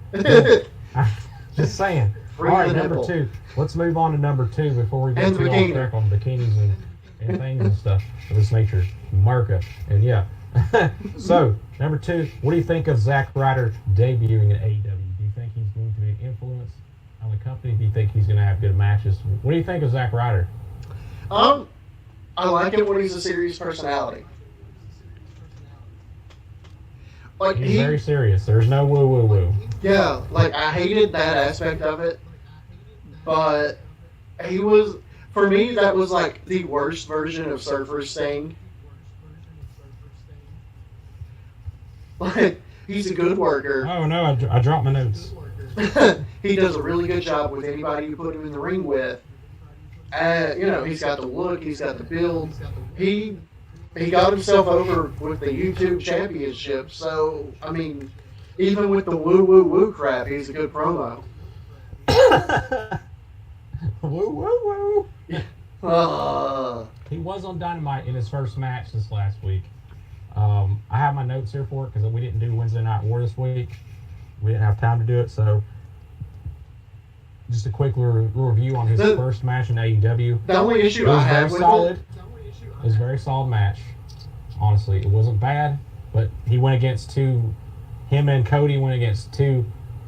Just saying. Free all right, the number nipple. 2. Let's move on to number 2 before we get And too off track on bikinis and things and stuff of this nature. America. And yeah. So, number 2, what do you think of Zack Ryder debuting in AEW? Do you think he's going to be an influence on the company? Do you think he's going to have good matches? What do you think of Zack Ryder? I like it when he's a serious personality. Like He's very serious. There's no woo-woo-woo. Yeah, like I hated that aspect of it, but he was, for me, that was like the worst version of Surfer Sting. Like, he's a good worker. Oh no, I dropped my notes. He does a really good job with anybody you put him in the ring with. He's got the look, he's got the build. He got himself over with the YouTube Championship, so, I mean, even with the woo-woo-woo crap, he's a good promo. Woo-woo-woo. He was on Dynamite in his first match this last week. I have my notes here for it because we didn't do Wednesday Night War this week. We didn't have time to do it, so just a quick review on his first match in AEW. The only issue I have with it was a very solid match. Honestly, it wasn't bad, but him and Cody went against two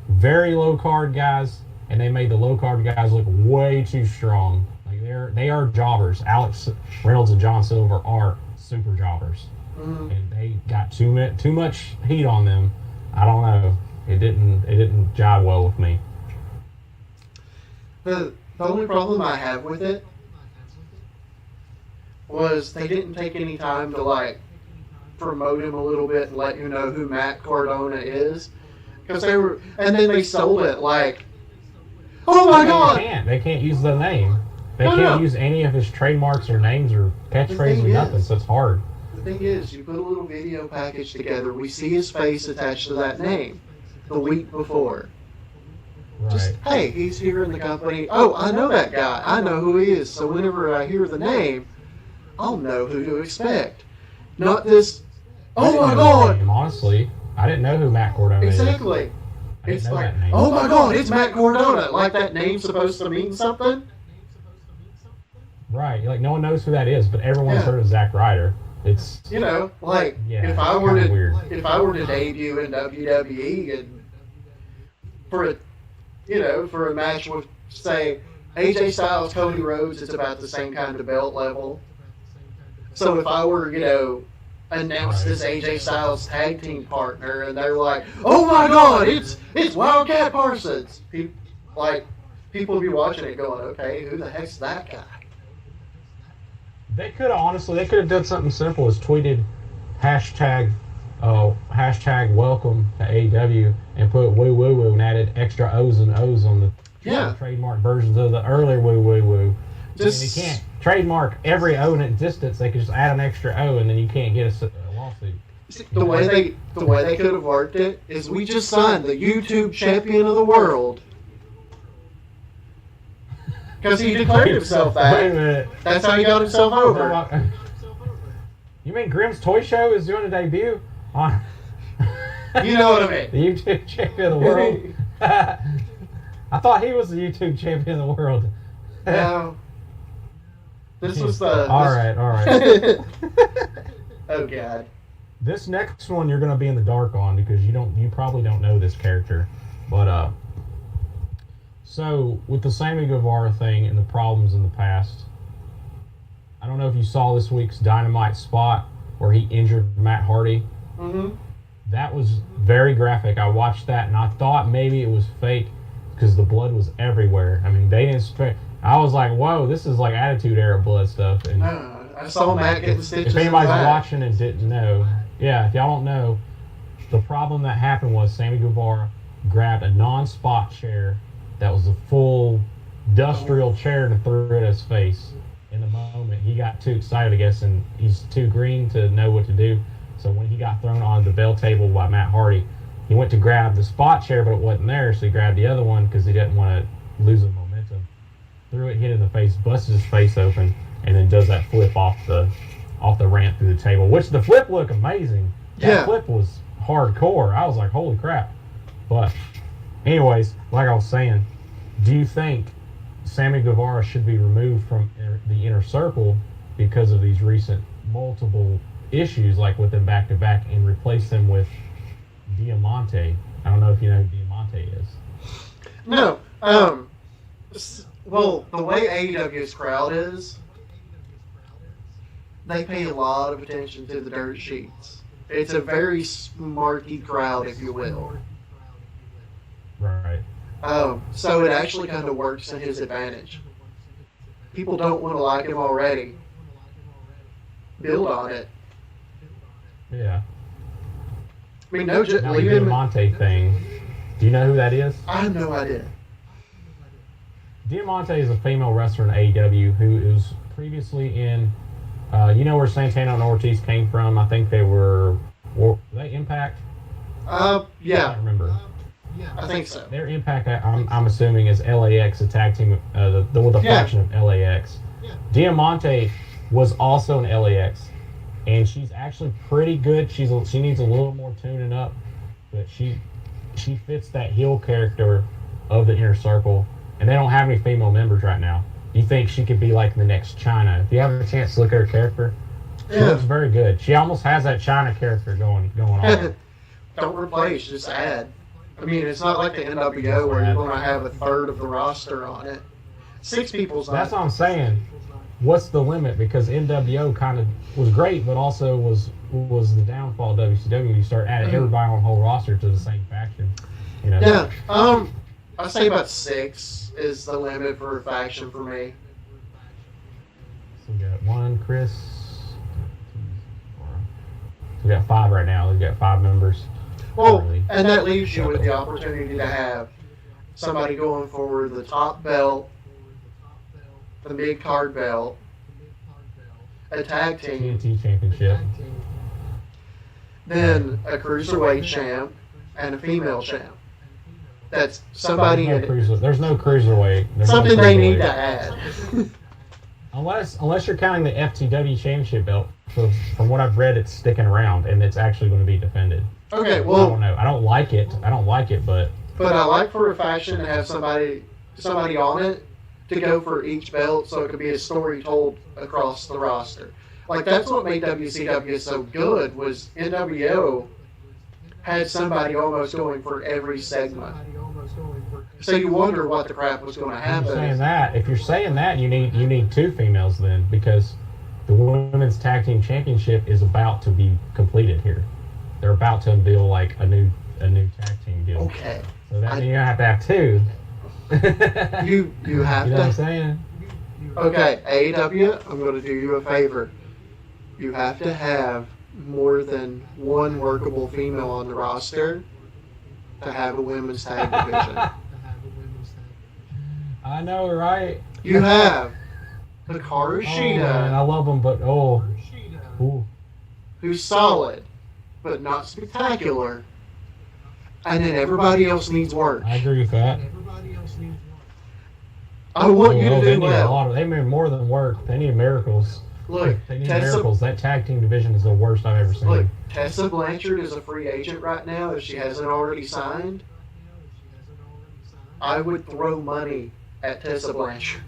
very low card guys, and they made the low card guys look way too strong. Like they are jobbers. Alex Reynolds and John Silver are super jobbers. Mm-hmm. And they got too much heat on them. I don't know. It didn't jive well with me. The only problem I have with it was they didn't take any time to like promote him a little bit and let you know who Matt Cardona is, because and then they sold it like, oh my god, they can't use the name. They can't use any of his trademarks or names or catchphrases or nothing, so it's hard. The thing is, you put a little video package together, we see his face attached to that name the week before. Right. Just, hey, he's here in the company. Oh, I know that guy. I know who he is. So whenever I hear the name, I'll know who to expect. Not this, oh my god! Honestly, I didn't know who Matt Cardona is. Exactly. It's like, oh my god, it's Matt Cardona. Like that name's supposed to mean something? Right. Like, no one knows who that is, but everyone's heard of Zack Ryder. It's, you know, like, if I were to debut in WWE and for a match with, say, AJ Styles, Cody Rhodes, it's about the same kind of belt level. So if I were, announced as AJ Styles' tag team partner, and they're like, "Oh my God, it's Wildcat Parsons," people would be watching it going, "Okay, who the heck's that guy?" They could have done something simple as tweeted hashtag welcome to AEW and put woo woo woo and added extra O's and O's on the trademark versions of the earlier woo woo woo. They can't trademark every O in existence. They could just add an extra O and then you can't get a lawsuit. The way they could have worked it is we just signed the YouTube champion of the world. Because he declared himself that. Wait a minute. That's how he got himself over. You mean Grimm's Toy Show is doing a debut on You know what I mean. the YouTube champion of the world? I thought he was the YouTube champion of the world. No. This was the... All right. Oh, God. This next one you're going to be in the dark on because you probably don't know this character. But, so, with the Sammy Guevara thing and the problems in the past, I don't know if you saw this week's Dynamite spot where he injured Matt Hardy. Mm-hmm. That was very graphic. I watched that and I thought maybe it was fake because the blood was everywhere. I mean, they didn't spray. I was like, whoa, this is like Attitude Era blood stuff. And I saw Matt getting stitches. If anybody's watching and didn't know, if y'all don't know, the problem that happened was Sammy Guevara grabbed a non-spot chair that was a full industrial chair and threw it at his face. In the moment, he got too excited, I guess, and he's too green to know what to do. So when he got thrown on the bell table by Matt Hardy, he went to grab the spot chair, but it wasn't there, so he grabbed the other one because he didn't want to lose the momentum. Threw it, hit in the face, busted his face open, and then does that flip off the ramp through the table, which the flip looked amazing. That flip was hardcore. I was like, holy crap. But anyways, like I was saying, do you think Sammy Guevara should be removed from the Inner Circle because of these recent multiple issues, like with them back-to-back, and replace them with Diamante? I don't know if you know who Diamante is. No. Well, the way AEW's crowd is, they pay a lot of attention to the dirt sheets. It's a very smarky crowd, if you will. Right. So it actually kind of works in his advantage. People don't want to like him already. Build on it. Yeah. I mean, now the Diamante thing. Do you know who that is? I have no idea. Diamante is a female wrestler in AEW who is previously in, you know where Santana and Ortiz came from? I think were they Impact? Yeah. I don't remember. I think so. Their Impact, I'm assuming, is LAX, a tag team, the faction of LAX. Diamante was also in LAX, and she's actually pretty good. She needs a little more tuning up, but she fits that heel character of the Inner Circle, and they don't have any female members right now. Do you think she could be like the next Chyna? If you have a chance to look at her character, she looks very good. She almost has that Chyna character going on. Don't replace, just add. I mean, it's not like the NWO where you're going to have a third of the roster on it. 6 people's on it. That's what I'm saying. What's the limit? Because NWO kind of was great, but also was the downfall of WCW. You start adding everybody on the whole roster to the same faction. You know? Yeah. I'd say about 6 is the limit for a faction for me. 1, Chris. We got 5 right now. We've got 5 members. Well, and that leaves you with the opportunity to have somebody going for the top belt, the mid card belt, a tag team, TNT Championship. then a cruiserweight champ, and a female champ. That's somebody in it. There's no cruiserweight. Something they need to add. Unless you're counting the FTW Championship belt. So from what I've read, it's sticking around and it's actually going to be defended. Okay, I well, don't know. I don't like it, but I like for a faction to have somebody on it to go for each belt, so it could be a story told across the roster. Like, that's what made WCW so good, was NWO had somebody almost going for every segment. So you wonder what the crap was going to happen. If you're saying that, you need 2 females then, because the Women's Tag Team Championship is about to be completed here. They're about to unveil like a new tag team deal. Okay. So that means you have to have 2. You have you know to. What I'm saying? Okay, AEW, I'm going to do you a favor. You have to have more than one workable female on the roster to have a women's tag division. I know, right? You have Hikaru Oh, man, Shida, I love them, but ooh. who's solid, but not spectacular. And then everybody else needs work. I agree with that. I want you to they do need well. they need more than work. They need miracles. Look, They need miracles. That tag team division is the worst I've ever seen. Look, Tessa Blanchard is a free agent right now if she hasn't already signed. I would throw money at Tessa Blanchard.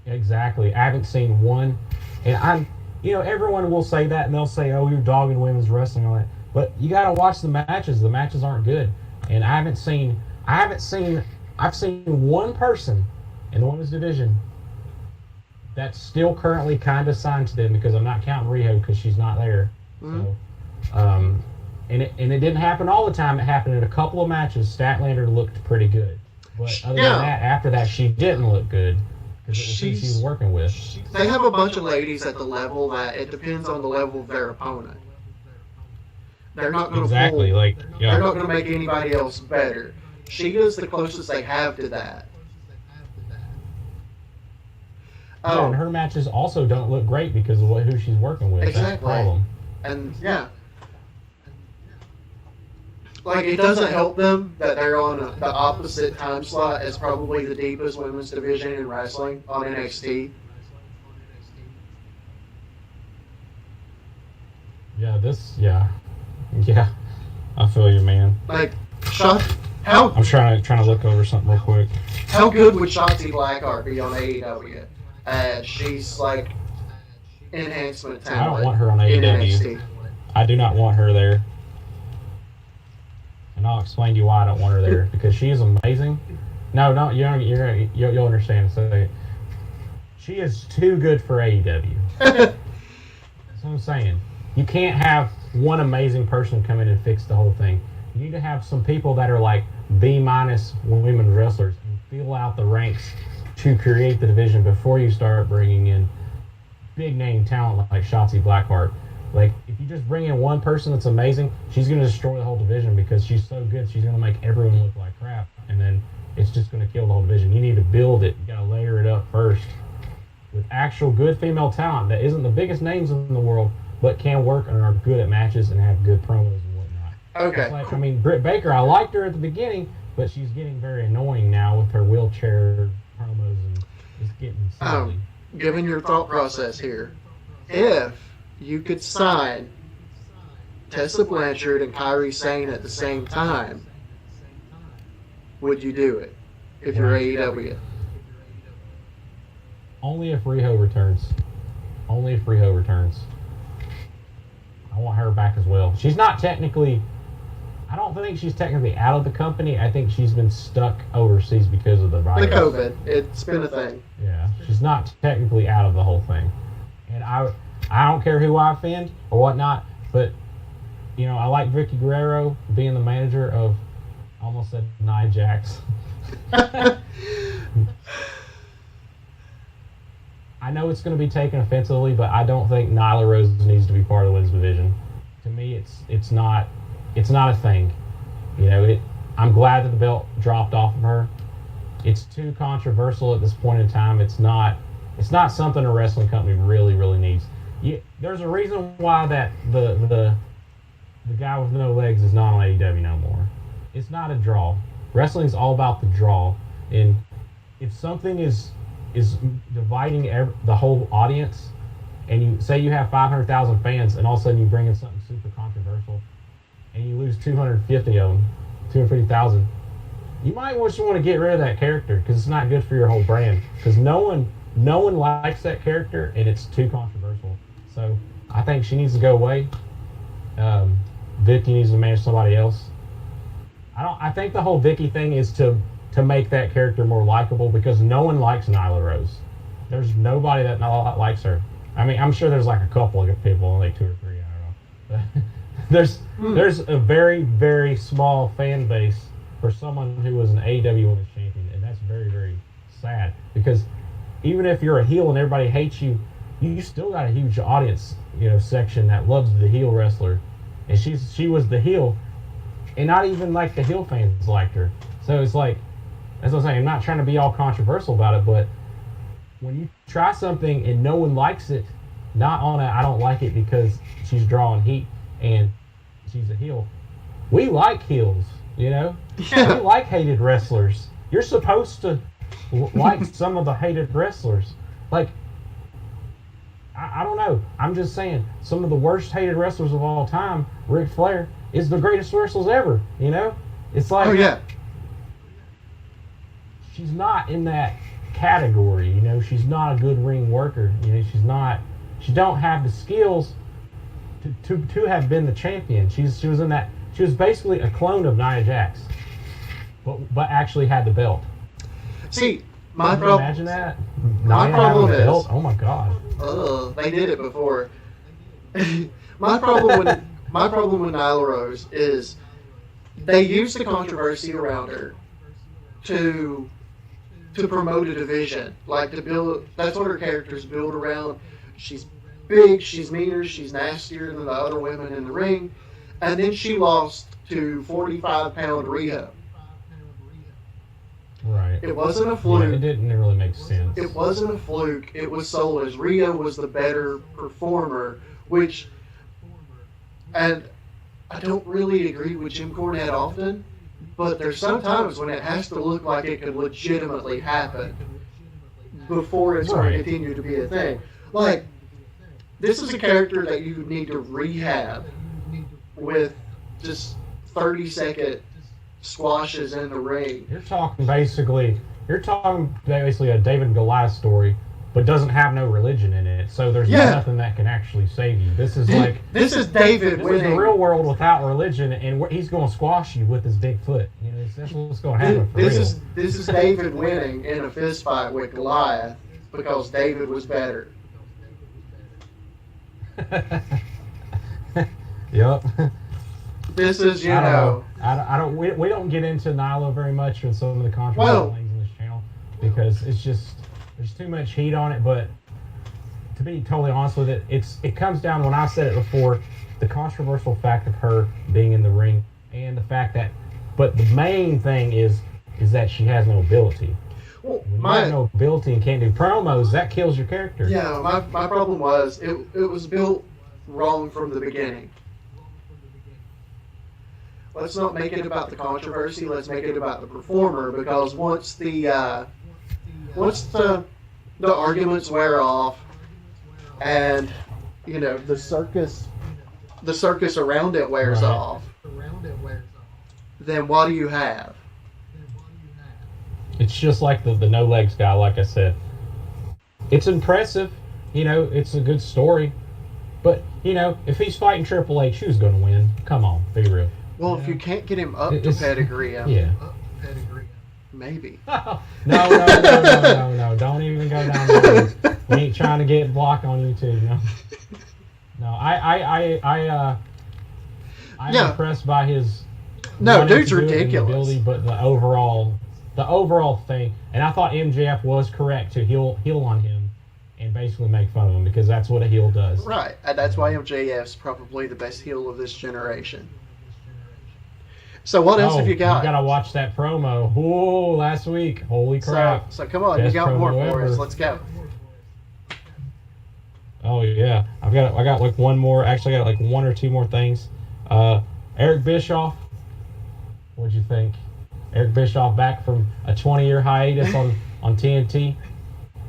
Exactly. I haven't seen one, and everyone will say that, and they'll say, "Oh, you're dogging women's wrestling," all that. But you got to watch the matches. The matches aren't good, and I've seen one person in the women's division that's still currently kind of signed to them, because I'm not counting Riho because she's not there. Mm-hmm. So, and it didn't happen all the time. It happened in a couple of matches. Statlander looked pretty good, but other than that, after that, she didn't look good because it was who she was working with. They have a bunch of ladies at the level that it depends on the level of their opponent. They're not going to They're not going to make anybody else better. Sheeta's the closest they have to that. Yeah, and her matches also don't look great because of who she's working with. Exactly. That's the problem. And yeah. Like, it doesn't help them that they're on the opposite time slot as probably the deepest women's division in wrestling on NXT. Yeah, I feel you, man. Like, I'm trying to look over something real quick. How good would Shotzi Blackheart be on AEW? She's like enhancement talent. I don't want her on in AEW. NXT. I do not want her there. And I'll explain to you why I don't want her there. Because she is amazing. No, you'll understand. So, she is too good for AEW. That's what I'm saying. You can't have one amazing person come in and fix the whole thing. You need to have some people that are like B- women wrestlers and fill out the ranks to create the division before you start bringing in big name talent like Shotzi Blackheart. Like, if you just bring in one person that's amazing, she's going to destroy the whole division because she's so good. She's going to make everyone look like crap, and then it's just going to kill the whole division. You need to build it. You got to layer it up first with actual good female talent that isn't the biggest names in the world, but can work and are good at matches and have good promos and whatnot. Okay. Britt Baker, I liked her at the beginning, but she's getting very annoying now with her wheelchair promos and it's getting silly. Given your thought process here, if you could sign Tessa Blanchard and Kairi Sane at the same time, would you do it if you're AEW? Only if Riho returns. I want her back as well. She's not technically... I don't think she's technically out of the company. I think she's been stuck overseas because of the virus. The COVID. It's been a thing. Yeah. She's not technically out of the whole thing. And I don't care who I offend or whatnot, but, I like Vicky Guerrero being the manager of, I almost said Nia Jax. I know it's going to be taken offensively, but I don't think Nyla Rose needs to be part of the women's division. To me, it's not a thing. You know, I'm glad that the belt dropped off of her. It's too controversial at this point in time. It's not something a wrestling company really, really needs. There's a reason why that the guy with no legs is not on AEW no more. It's not a draw. Wrestling's all about the draw, and if something is dividing the whole audience, and you say you have 500,000 fans, and all of a sudden you bring in something super controversial, and you lose 250 of them, 250,000, you might just want to get rid of that character because it's not good for your whole brand. Because no one likes that character, and it's too controversial. So I think she needs to go away. Vicky needs to manage somebody else. I think the whole Vicky thing is to make that character more likable because no one likes Nyla Rose. There's nobody that likes her. I mean, I'm sure there's like a couple of people, like 2 or 3, I don't know. But there's a very, very small fan base for someone who was an AEW Women's Champion, and that's very, very sad because even if you're a heel and everybody hates you, you still got a huge audience, section that loves the heel wrestler, and she was the heel, and not even like the heel fans liked her. So it's like, as I was saying, I'm not trying to be all controversial about it, but when you try something and no one likes it, not on I don't like it because she's drawing heat and she's a heel. We like heels, Yeah. We like hated wrestlers. You're supposed to like some of the hated wrestlers. Like, I don't know. I'm just saying, some of the worst hated wrestlers of all time, Ric Flair, is the greatest wrestlers ever, It's like... Oh, yeah. She's not in that category, She's not a good ring worker, She don't have the skills to have been the champion. She was basically a clone of Nia Jax, but actually had the belt. See, Can you imagine that? My Nia problem having a is... belt? Oh my god. They did it before. my problem with Nyla Rose is they use the controversy around her to promote a division, like to build. That's what her character's built around. She's big, she's meaner, she's nastier than the other women in the ring, and then she lost to 45-pound Riho. Right. It wasn't a fluke. Yeah, it didn't really make sense. It wasn't a fluke. It was sold as Riho was the better performer, and I don't really agree with Jim Cornette often, but there's sometimes when it has to look like it could legitimately happen before it's going to continue to be a thing. Like, this is a character that you need to rehab with just 30-second squashes in the ring. You're talking basically a David and Goliath story, but doesn't have no religion in it. So there's nothing that can actually save you. This is like this is David winning. This is the real world without religion, and he's going to squash you with his big foot. That's what's going to happen. This is David winning in a fist fight with Goliath because David was better. Yep. This is, we don't get into Nyla very much with some of the controversial things in this channel because it's just there's too much heat on it. But to be totally honest with it, it comes down, when I said it before, the controversial fact of her being in the ring and the fact that, but the main thing is that she has no ability. Well, when you have no ability and can't do promos, that kills your character. Yeah, my problem was it was built wrong from the beginning. Let's not make it about the controversy. Let's make it about the performer, because once the arguments wear off, and the circus around it wears off, then what do you have? It's just like the no legs guy. Like I said, it's impressive. It's a good story, but if he's fighting Triple H, who's going to win? Come on, be real. Well, if you can't get him up to pedigree, maybe. No. Don't even go down there. We ain't trying to get blocked on YouTube. No. I'm impressed by his. No, dude's ridiculous. Ability, but the overall thing, and I thought MJF was correct to heel on him, and basically make fun of him because that's what a heel does. Right, and that's why MJF's probably the best heel of this generation. So what else have you got? You gotta watch that promo. Whoa, last week. Holy crap. So come on, Best you got more promo for us. ever. Let's go. Oh yeah, I got like one more. Actually, I got like one or two more things. Eric Bischoff. What'd you think? Eric Bischoff back from a 20-year hiatus on TNT.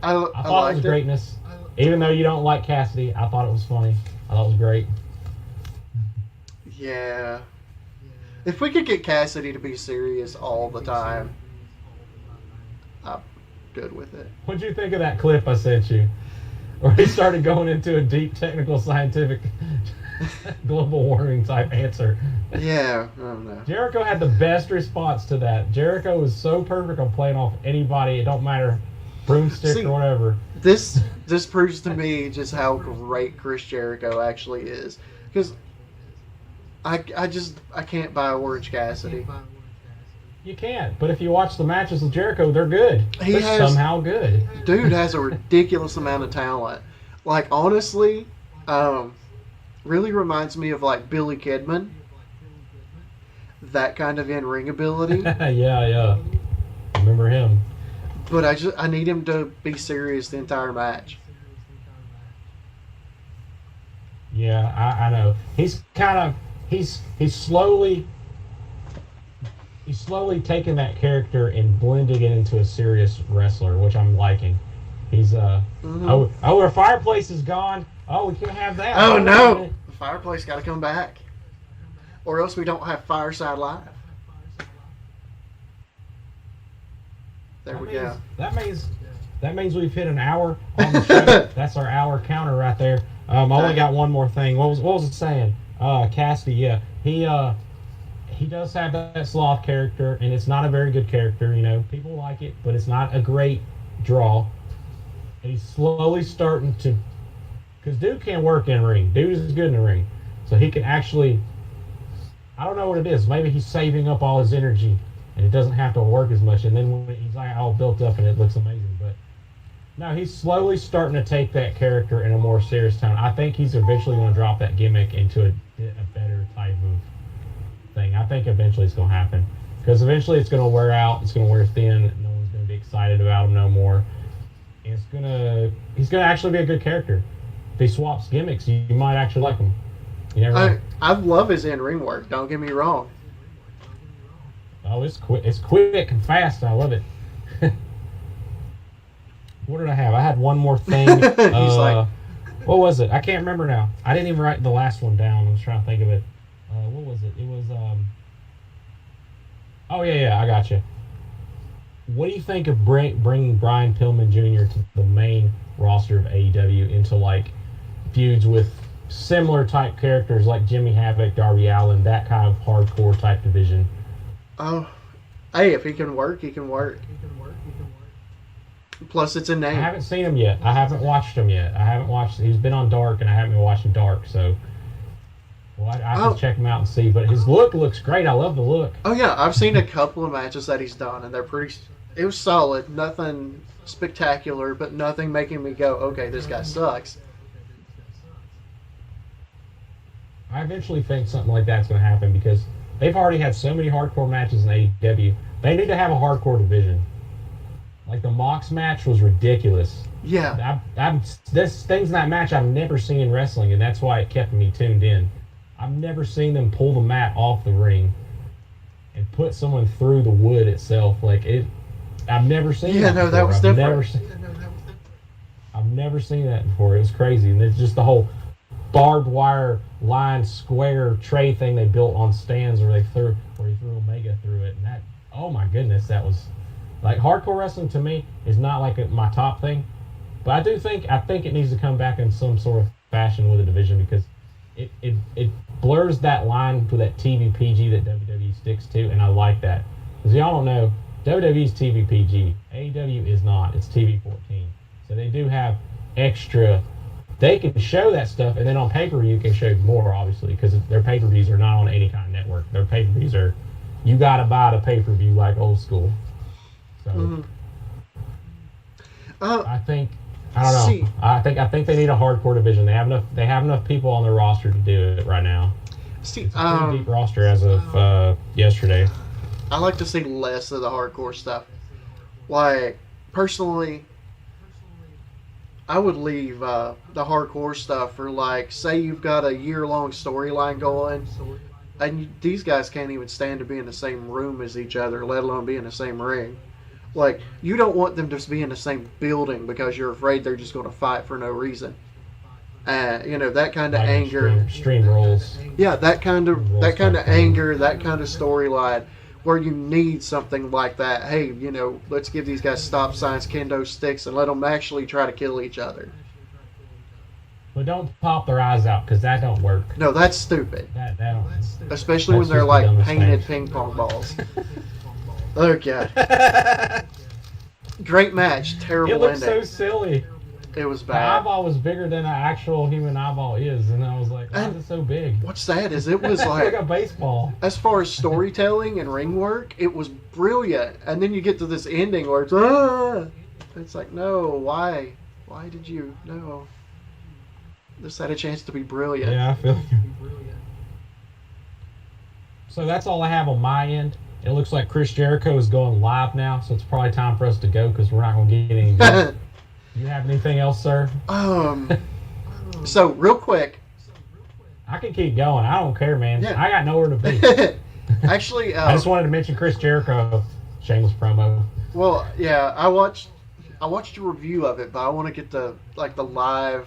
I thought it was greatness. Even though you don't like Cassidy, I thought it was funny. I thought it was great. Yeah. If we could get Cassidy to be serious all the time, I'm good with it. What'd you think of that clip I sent you? Where he started going into a deep technical scientific global warming type answer. Yeah, I don't know. Jericho had the best response to that. Jericho was so perfect on playing off anybody. It don't matter, broomstick or whatever. This proves to me just how great Chris Jericho actually is. Because I can't buy Orange Cassidy. You can't. But if you watch the matches with Jericho, they're good. They're somehow good. Dude has a ridiculous amount of talent. Like, honestly, really reminds me of, like, Billy Kidman. That kind of in-ring ability. Yeah. Remember him. But I need him to be serious the entire match. Yeah, I know. He's slowly taking that character and blending it into a serious wrestler, which I'm liking. He's oh, our fireplace is gone. Oh, we can't have that. Oh no, the fireplace got to come back, or else we don't have Fireside Live. There we go. That means we've hit an hour on the show. That's our hour counter right there. I only got one more thing. What was it saying? Cassidy, yeah, he does have that sloth character, and it's not a very good character. You know, people like it, but it's not a great draw. And he's slowly starting to, because dude can work in the ring. Dude is good in the ring, so he can actually. I don't know what it is. Maybe he's saving up all his energy, and it doesn't have to work as much. And then when he's like all built up, and it looks amazing. But no, he's slowly starting to take that character in a more serious tone. I think he's eventually going to drop that gimmick into a better type of thing. I think eventually it's going to happen, because eventually it's going to wear out. It's going to wear thin. No one's going to be excited about him no more. And he's going to actually be a good character. If he swaps gimmicks, you might actually like him. You never know. I love his in-ring work. Don't get me wrong. Oh, it's quick and fast. I love it. What did I have? I had one more thing. He's like, what was it? I can't remember now. I didn't even write the last one down. I was trying to think of it. What was it? It was oh yeah, I got you. What do you think of bringing Brian Pillman Jr. to the main roster of AEW into like feuds with similar type characters like Jimmy Havoc, Darby Allin, that kind of hardcore type division? Oh, hey, if he can work, he can work. Plus, it's a name. I haven't seen him yet. I haven't watched him yet. He's been on Dark, and I haven't been watching Dark, so. Well, I have to check him out and see. But his look looks great. I love the look. Oh yeah, I've seen a couple of matches that he's done, and they're pretty. It was solid. Nothing spectacular, but nothing making me go, okay, this guy sucks. I eventually think something like that's going to happen, because they've already had so many hardcore matches in AEW. They need to have a hardcore division. Like the Mox match was ridiculous. Yeah. There's things in that match I've never seen in wrestling, and that's why it kept me tuned in. I've never seen them pull the mat off the ring and put someone through the wood itself. Like it, I've never seen. Yeah, that no, before. that was different. I've never seen that before. It was crazy, and it's just the whole barbed wire line square tray thing they built on stands where he threw Omega through it, and that. Oh my goodness, that was. Like, hardcore wrestling to me is not like my top thing, but I think it needs to come back in some sort of fashion with a division, because it blurs that line to that TV PG that WWE sticks to, and I like that. Because y'all don't know, WWE's TV PG, AEW is not. It's TV 14. So they do have extra. They can show that stuff, and then on pay-per-view can show more, obviously, because their pay-per-views are not on any kind of network. Their pay-per-views are, you got to buy the pay-per-view like old school. So, I think I don't know. See, I think they need a hardcore division. They have enough people on their roster to do it right now. see, It's a pretty deep roster as of yesterday. I like to see less of the hardcore stuff. Like, personally, I would leave the hardcore stuff for, like, say you've got a year-long storyline going, and these guys can't even stand to be in the same room as each other, let alone be in the same ring. Like, you don't want them to be in the same building because you're afraid they're just going to fight for no reason. That kind of Like anger. extreme rules. Yeah, that kind of Rules type thing. anger, that kind of storyline, where you need something like that. Hey, let's give these guys stop signs, kendo sticks, and let them actually try to kill each other. But don't pop their eyes out because that don't work. No, that's stupid. That don't. Especially when That's they're just the like dumbest painted thing. ping pong balls. Oh god. Great match, terrible It looks so ending. silly. It was The bad. eyeball was bigger than an actual human eyeball is, and I was like, why is it so big? What's sad is it was It's like like, a baseball. as far as storytelling and ring work, it was brilliant. And then you get to this ending where it's like, no, why? Why did you? No. This had a chance to be brilliant. Yeah, I feel you. So that's all I have on my end. It looks like Chris Jericho is going live now, so it's probably time for us to go because we're not going to get any good. You have anything else, sir? So real quick, I can keep going. I don't care, man. Yeah. I got nowhere to be. actually, I just wanted to mention Chris Jericho. Shameless promo. well, yeah, I watched a review of it, but I want to get the live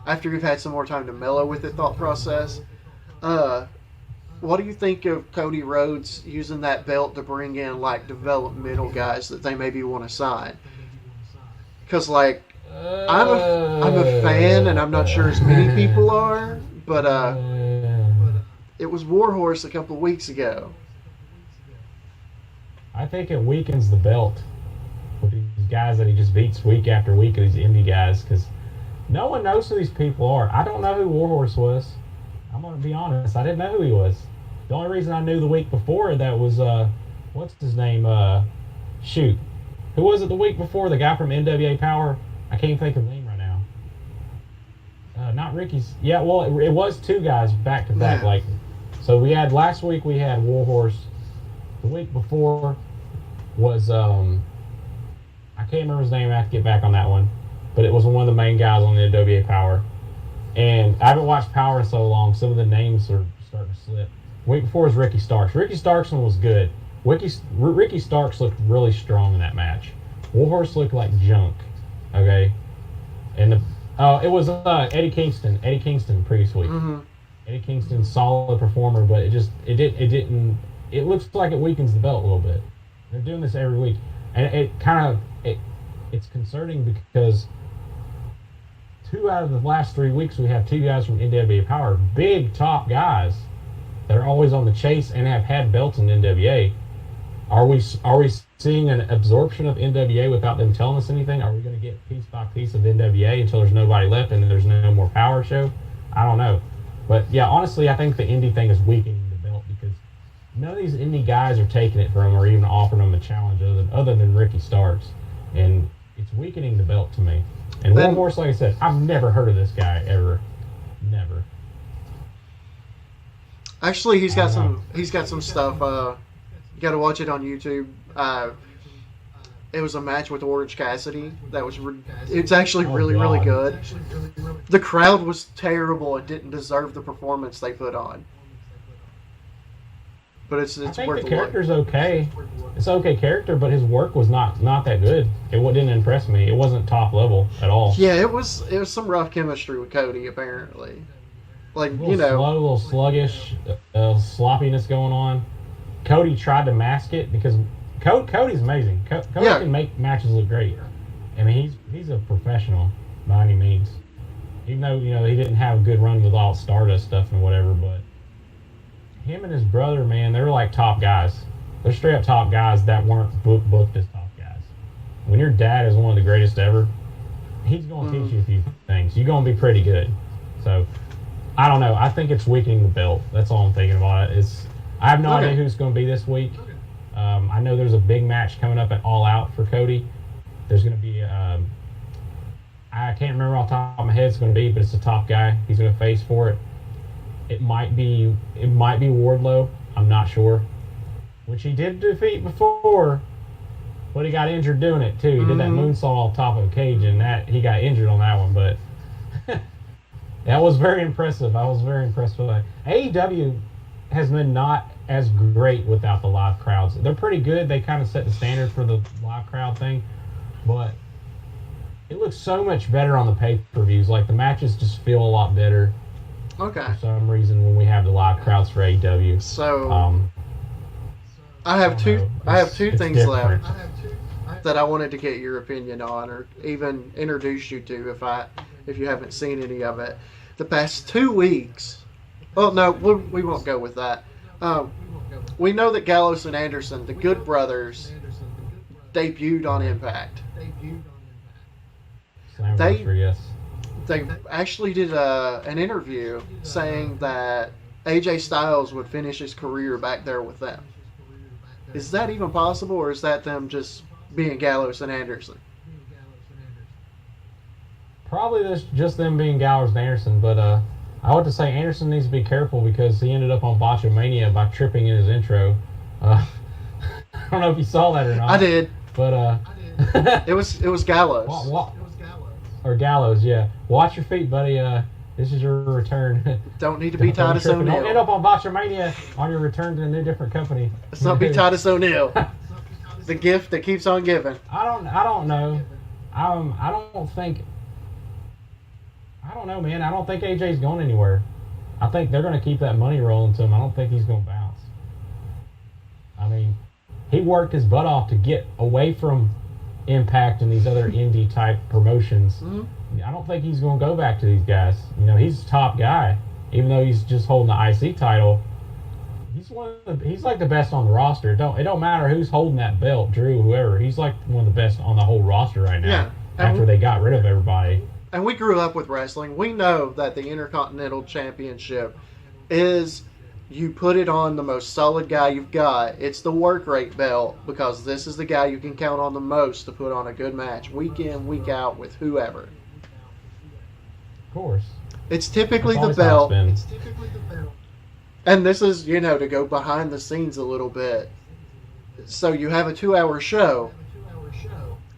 after you've had some more time to mellow with the thought process. What do you think of Cody Rhodes using that belt to bring in like developmental guys that they maybe want to sign? Because like I'm a fan, and I'm not sure as many people are, but it was Warhorse a couple of weeks ago. I think it weakens the belt with these guys that he just beats week after week, these indie guys, because no one knows who these people are. I don't know who Warhorse was. I'm going to be honest. I didn't know who he was. The only reason I knew the week before that was, what's his name? Shoot. Who was it the week before? The guy from NWA Power? I can't think of the name right now. Not Ricky's. Yeah, well, it was two guys back to back. Yeah. Like, so last week we had Warhorse. The week before was, I can't remember his name. I have to get back on that one. But it was one of the main guys on the NWA Power. And I haven't watched Power in so long. Some of the names are starting to slip. Week before was Ricky Starks. Ricky Starks one was good. Ricky Starks looked really strong in that match. Warhorse looked like junk. Okay, and it was Eddie Kingston. Eddie Kingston previous week. Mm-hmm. Eddie Kingston, solid performer, but it didn't. It looks like it weakens the belt a little bit. They're doing this every week, and it's concerning because 2 out of the last 3 weeks we have 2 guys from NWA Power, big top guys that are always on the chase and have had belts in NWA. Are we seeing an absorption of NWA without them telling us anything? Are we going to get piece by piece of NWA until there's nobody left and then there's no more Power show? I don't know. But yeah, honestly, I think the indie thing is weakening the belt because none of these indie guys are taking it from him or even offering him a challenge other than Ricky Starks. And it's weakening the belt to me. And Then- Warhorse, like I said, I've never heard of this guy ever. Never. Actually, he's got I don't some stuff. You got to watch it on YouTube. It was a match with Orange Cassidy that was. It's actually really God. good. The crowd was terrible and didn't deserve the performance they put on. But it's I think worth the a look. character's okay. It's an okay character, but his work was not that good. It didn't impress me. It wasn't top level at all. Yeah, it was some rough chemistry with Cody apparently. Like A little slow, a little sluggish, sloppiness going on. Cody tried to mask it because Cody's amazing. Cody Yeah. can make matches look great. I mean, he's a professional by any means. Even though he didn't have a good run with all Stardust stuff and whatever, but him and his brother, man, they're like top guys. They're straight up top guys that weren't booked as top guys. When your dad is one of the greatest ever, he's going to teach you a few things. You're going to be pretty good. So, I don't know. I think it's weakening the belt. That's all I'm thinking about it. I have no Okay. idea who's going to be this week. I know there's a big match coming up at All Out for Cody. There's going to be, I I can't remember off the top of my head it's going to be, but it's a top guy. He's going to face for it. It might be Wardlow. I'm not sure. Which he did defeat before, but he got injured doing it too. He did that moonsault off top of a cage, and that he got injured on that one. But that was very impressive. I was very impressed with that. AEW has been not as great without the live crowds. They're pretty good. They kind of set the standard for the live crowd thing, but it looks so much better on the pay-per-views. Like the matches just feel a lot better. Okay. For some reason, when we have the live crowds for AEW. So I have two things different. left that I wanted to get your opinion on, or even introduce you to if you haven't seen any of it. The past 2 weeks. Well, no, we won't go with that. We know that Gallows and Anderson, the Good Brothers, debuted on Impact. Yes. They actually did an interview saying that AJ Styles would finish his career back there with them. Is that even possible, or is that them just being Gallows and Anderson? Probably just them being Gallows and Anderson, but I would to say Anderson needs to be careful because he ended up on Botchamania by tripping in his intro. I don't know if you saw that or not. I did. But it was Gallows. Or Gallows, yeah. Watch your feet, buddy. This is your return. Don't need to be Titus O'Neil. Don't end up on Botchamania on your return to a new different company. Let's not be Titus O'Neil. The gift that keeps on giving. I don't know. I don't know, man. I don't think AJ's going anywhere. I think they're going to keep that money rolling to him. I don't think he's going to bounce. I mean, he worked his butt off to get away from Impact and these other indie type promotions. Mm-hmm. I don't think he's going to go back to these guys. You know, he's a top guy, even though he's just holding the IC title. He's like the best on the roster. It don't matter who's holding that belt, Drew, whoever. He's like one of the best on the whole roster right now. Yeah. After they got rid of everybody. And we grew up with wrestling. We know that the Intercontinental Championship is, you put it on the most solid guy you've got. It's the work rate belt because this is the guy you can count on the most to put on a good match week in, week out with whoever. Of course. It's typically the belt. And this is, to go behind the scenes a little bit. So you have a 2-hour show.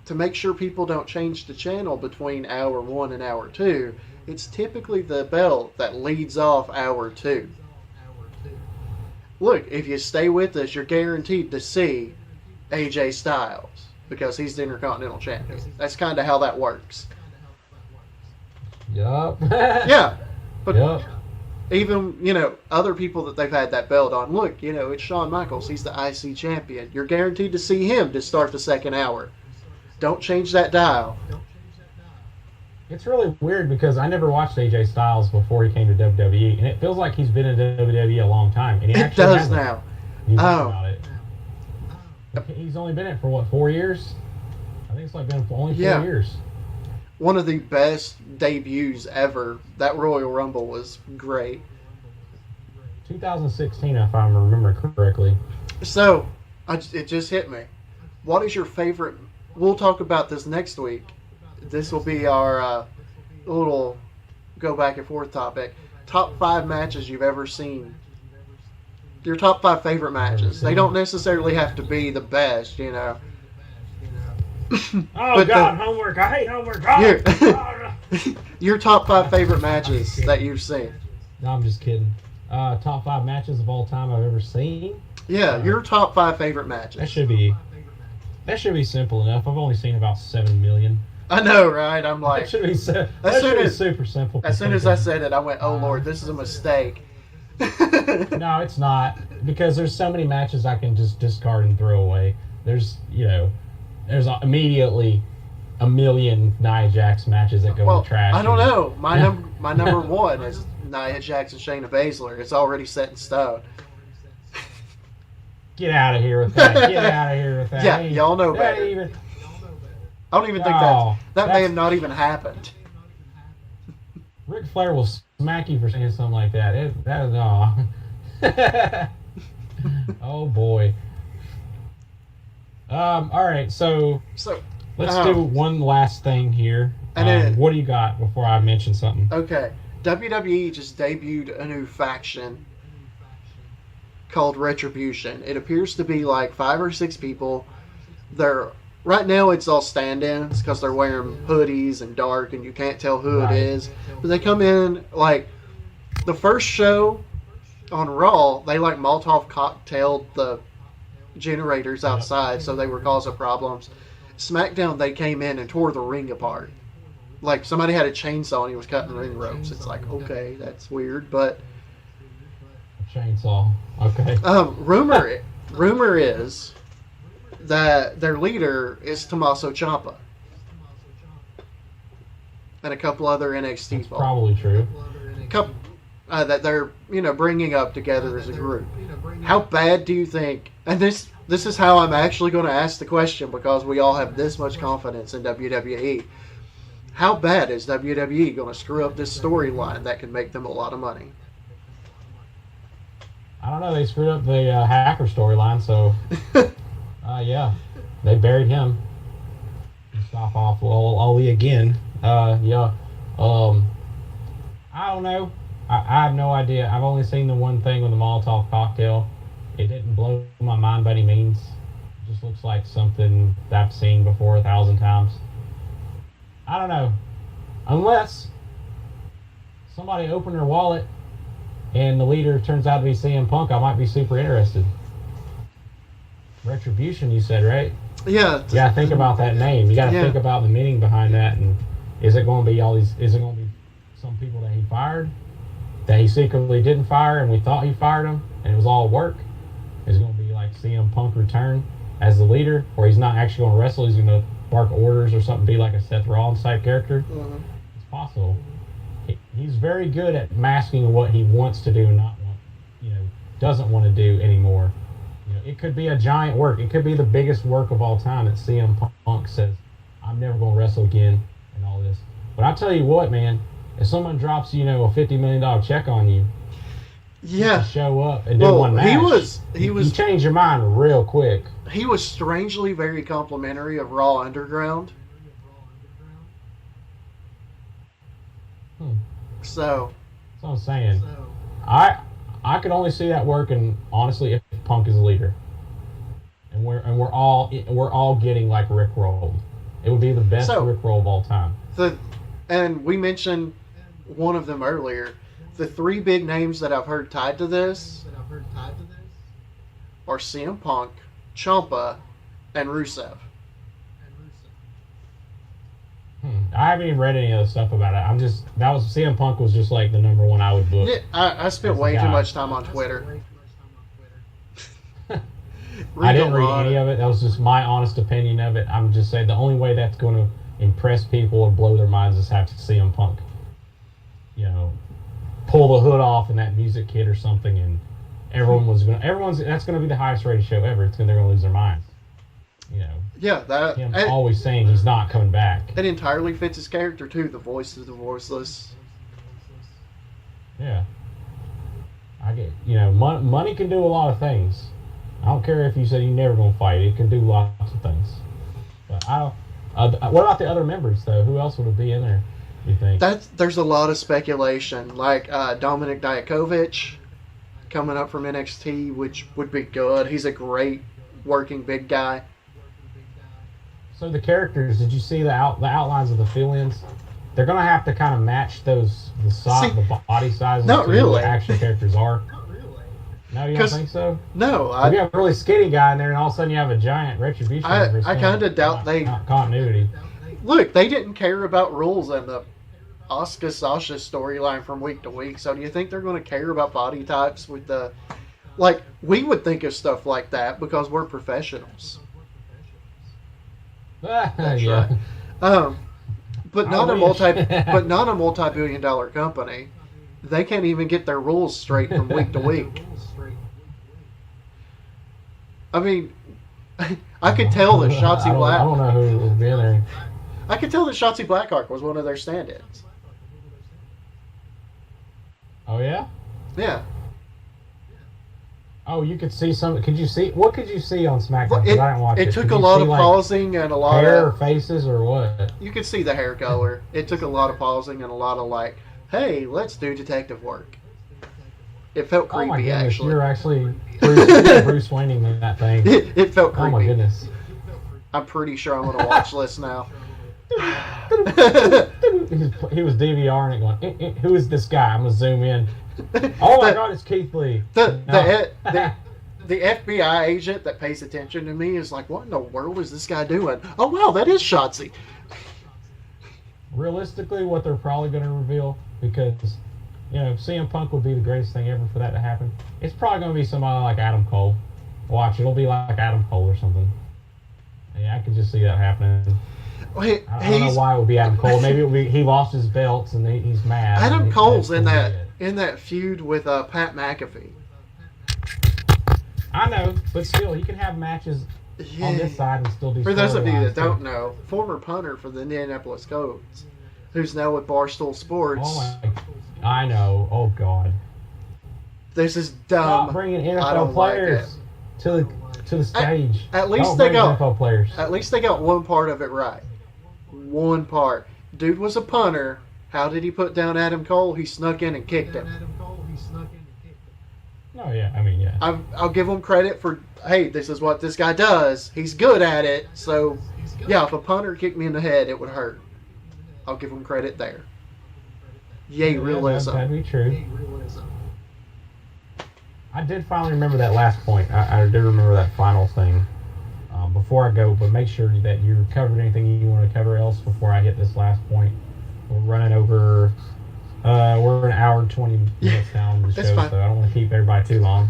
To make sure people don't change the channel between hour 1 and hour 2, it's typically the belt that leads off hour 2. Look, if you stay with us, you're guaranteed to see AJ Styles because he's the Intercontinental Champion. That's kind of how that works. Yup. Yeah. But even, other people that they've had that belt on, look, it's Shawn Michaels. He's the IC champion. You're guaranteed to see him to start the second hour. Don't change that dial. It's really weird because I never watched AJ Styles before he came to WWE, and it feels like he's been in WWE a long time. And he it does now. About it. He's only been in it for 4 years? I think it's like been only 4 years. One of the best debuts ever. That Royal Rumble was great. 2016, if I remember correctly. So, it just hit me. What is your favorite? We'll talk about this next week. This will be our little go back and forth topic. Top 5 matches you've ever seen. Your top 5 favorite matches. They don't necessarily have to be the best, Oh, God, homework. I hate homework. Your top 5 favorite matches that you've seen. No, I'm just kidding. Top 5 matches of all time I've ever seen? Yeah, your top 5 favorite matches. That should be simple enough. I've only seen about 7 million. I know, right? I'm like... That should be super simple. As soon as I said it, I went, oh, Lord, this is a mistake. No, it's not. Because there's so many matches I can just discard and throw away. There's immediately a million Nia Jax matches that go in the trash. I don't know. My number 1 is Nia Jax and Shayna Baszler. It's already set in stone. Get out of here with that. Yeah, y'all know better. I don't even think that may have not even happened. Ric Flair will smack you for saying something like that. Oh boy. All right, so let's do one last thing here. And then, what do you got before I mention something? okay, WWE just debuted a new faction called Retribution. It appears to be like 5 or 6 people. They're right now it's all stand-ins because they're wearing hoodies and dark, and you can't tell who it is. But they come in like the first show on Raw. They like Molotov cocktailed the generators outside, so they were causing problems. SmackDown, they came in and tore the ring apart. Like somebody had a chainsaw and he was cutting ring ropes. It's like, okay, that's weird, but Chainsaw. Okay. Rumor is that their leader is Tommaso Ciampa and a couple other NXT That's probably true. That they're bringing up together as a group. How bad do you think? And this is how I'm actually going to ask the question, because we all have this much confidence in WWE. How bad is WWE going to screw up this storyline that can make them a lot of money? I don't know. They screwed up the hacker storyline, so yeah, they buried him. Stop off Ollie again. Yeah. I don't know. I have no idea. I've only seen the one thing with the Molotov cocktail. It didn't blow my mind by any means. It just looks like something that I've seen before 1,000 times. I don't know. Unless somebody opened their wallet and the leader turns out to be CM Punk, I might be super interested. Retribution, you said, right? Yeah. You gotta think about that name. You gotta think about the meaning behind that, and is it going to be all these? Is it going to be some people that he fired, that he secretly didn't fire, and we thought he fired them, and it was all work? Is it going to be like CM Punk return as the leader, or he's not actually going to wrestle? He's going to bark orders or something, be like a Seth Rollins type character? Mm-hmm. It's possible. He's very good at masking what he wants to do and not doesn't want to do anymore. It could be a giant work. It could be the biggest work of all time that CM Punk says, I'm never going to wrestle again and all this. But I tell you what, man, if someone drops, a $50 million check on you, yeah, to show up and do one match, you change your mind real quick. He was strangely very complimentary of Raw Underground. So that's what I'm saying. I could only see that working, honestly, if Punk is a leader, and we're all getting like Rick rolled. It would be the best Rick roll of all time. And we mentioned one of them earlier. The 3 big names that I've heard tied to this are CM Punk, Ciampa, and Rusev. I haven't even read any of the stuff about it. CM Punk was just like the number one I would book. Yeah, I spent way too much time on Twitter. I didn't read any of it. That was just my honest opinion of it. I'm just saying the only way that's going to impress people or blow their minds is have to see CM Punk, pull the hood off in that music kit or something, and that's going to be the highest rated show ever. They're going to lose their minds. Yeah, that him always saying he's not coming back. It entirely fits his character too. The voice of the voiceless. Yeah, I get. Money can do a lot of things. I don't care if you said you're never gonna fight. It can do lots of things. But I don't. What about the other members though? Who else would be in there? You think? There's a lot of speculation, like Dominik Dijakovic coming up from NXT, which would be good. He's a great working big guy. So the characters, did you see the outlines of the fill-ins? They're gonna have to kind of match the body sizes not to really. What the action characters are. No, you don't think so? No, if you have a really skinny guy in there, and all of a sudden you have a giant Retribution. I kind of doubt continuity. Look, they didn't care about rules in the Asuka Sasha storyline from week to week. So do you think they're going to care about body types with the we would think of stuff like that because we're professionals. That's yeah. right. But not a multi-billion-dollar company. They can't even get their rules straight from week to week. I mean, I could tell that Shotzi Black. I don't know who will be in there. I could tell that Shotzi Blackheart was one of their stand-ins. Oh yeah. Yeah. Oh, you could see some. Could you see? What could you see on SmackDown? 'Cause It, I didn't watch it. it took Could a you lot see, of like, pausing and a lot hair or of. faces or what? You could see the hair color. It took a lot of pausing and a lot of like, hey, let's do detective work. It felt Oh my creepy, goodness, actually. you're actually Bruce Wayning in that thing. It felt creepy. Oh my goodness. I'm pretty sure I'm on a watch list now. He was DVRing it going, who is this guy? I'm going to zoom in. Oh my God, it's Keith Lee. The No. FBI agent that pays attention to me is like, what in the world is this guy doing? Oh, wow, that is Shotzi. Realistically, what they're probably going to reveal, because, CM Punk would be the greatest thing ever for that to happen. It's probably going to be somebody like Adam Cole. Watch, it'll be like Adam Cole or something. Yeah, I could just see that happening. I don't know why it would be Adam Cole. Maybe it would be he lost his belts and he's mad. Adam Cole's in that feud with Pat McAfee. I know, but still, he can have matches on this side and still do. For those of you that don't know, former punter for the Indianapolis Colts, who's now with Barstool Sports. Oh my! I know. Oh God. This is dumb. Stop bringing NFL players to the stage. At least don't they bring got NFL players. At least they got one part of it right. One part. Dude was a punter. How did he put down Adam Cole? He snuck in and kicked him. Oh yeah, I mean yeah. I'll give him credit for, hey, this is what this guy does. He's good at it. So yeah, if a punter kicked me in the head, it would hurt. I'll give him credit there. Yay, realism. That'd be true. I did finally remember that last point. I do remember that final thing. Before I go, but make sure that you covered anything you want to cover else before I hit this last point. We're running over. We're an hour and 20 minutes down the show, so I don't want to keep everybody too long.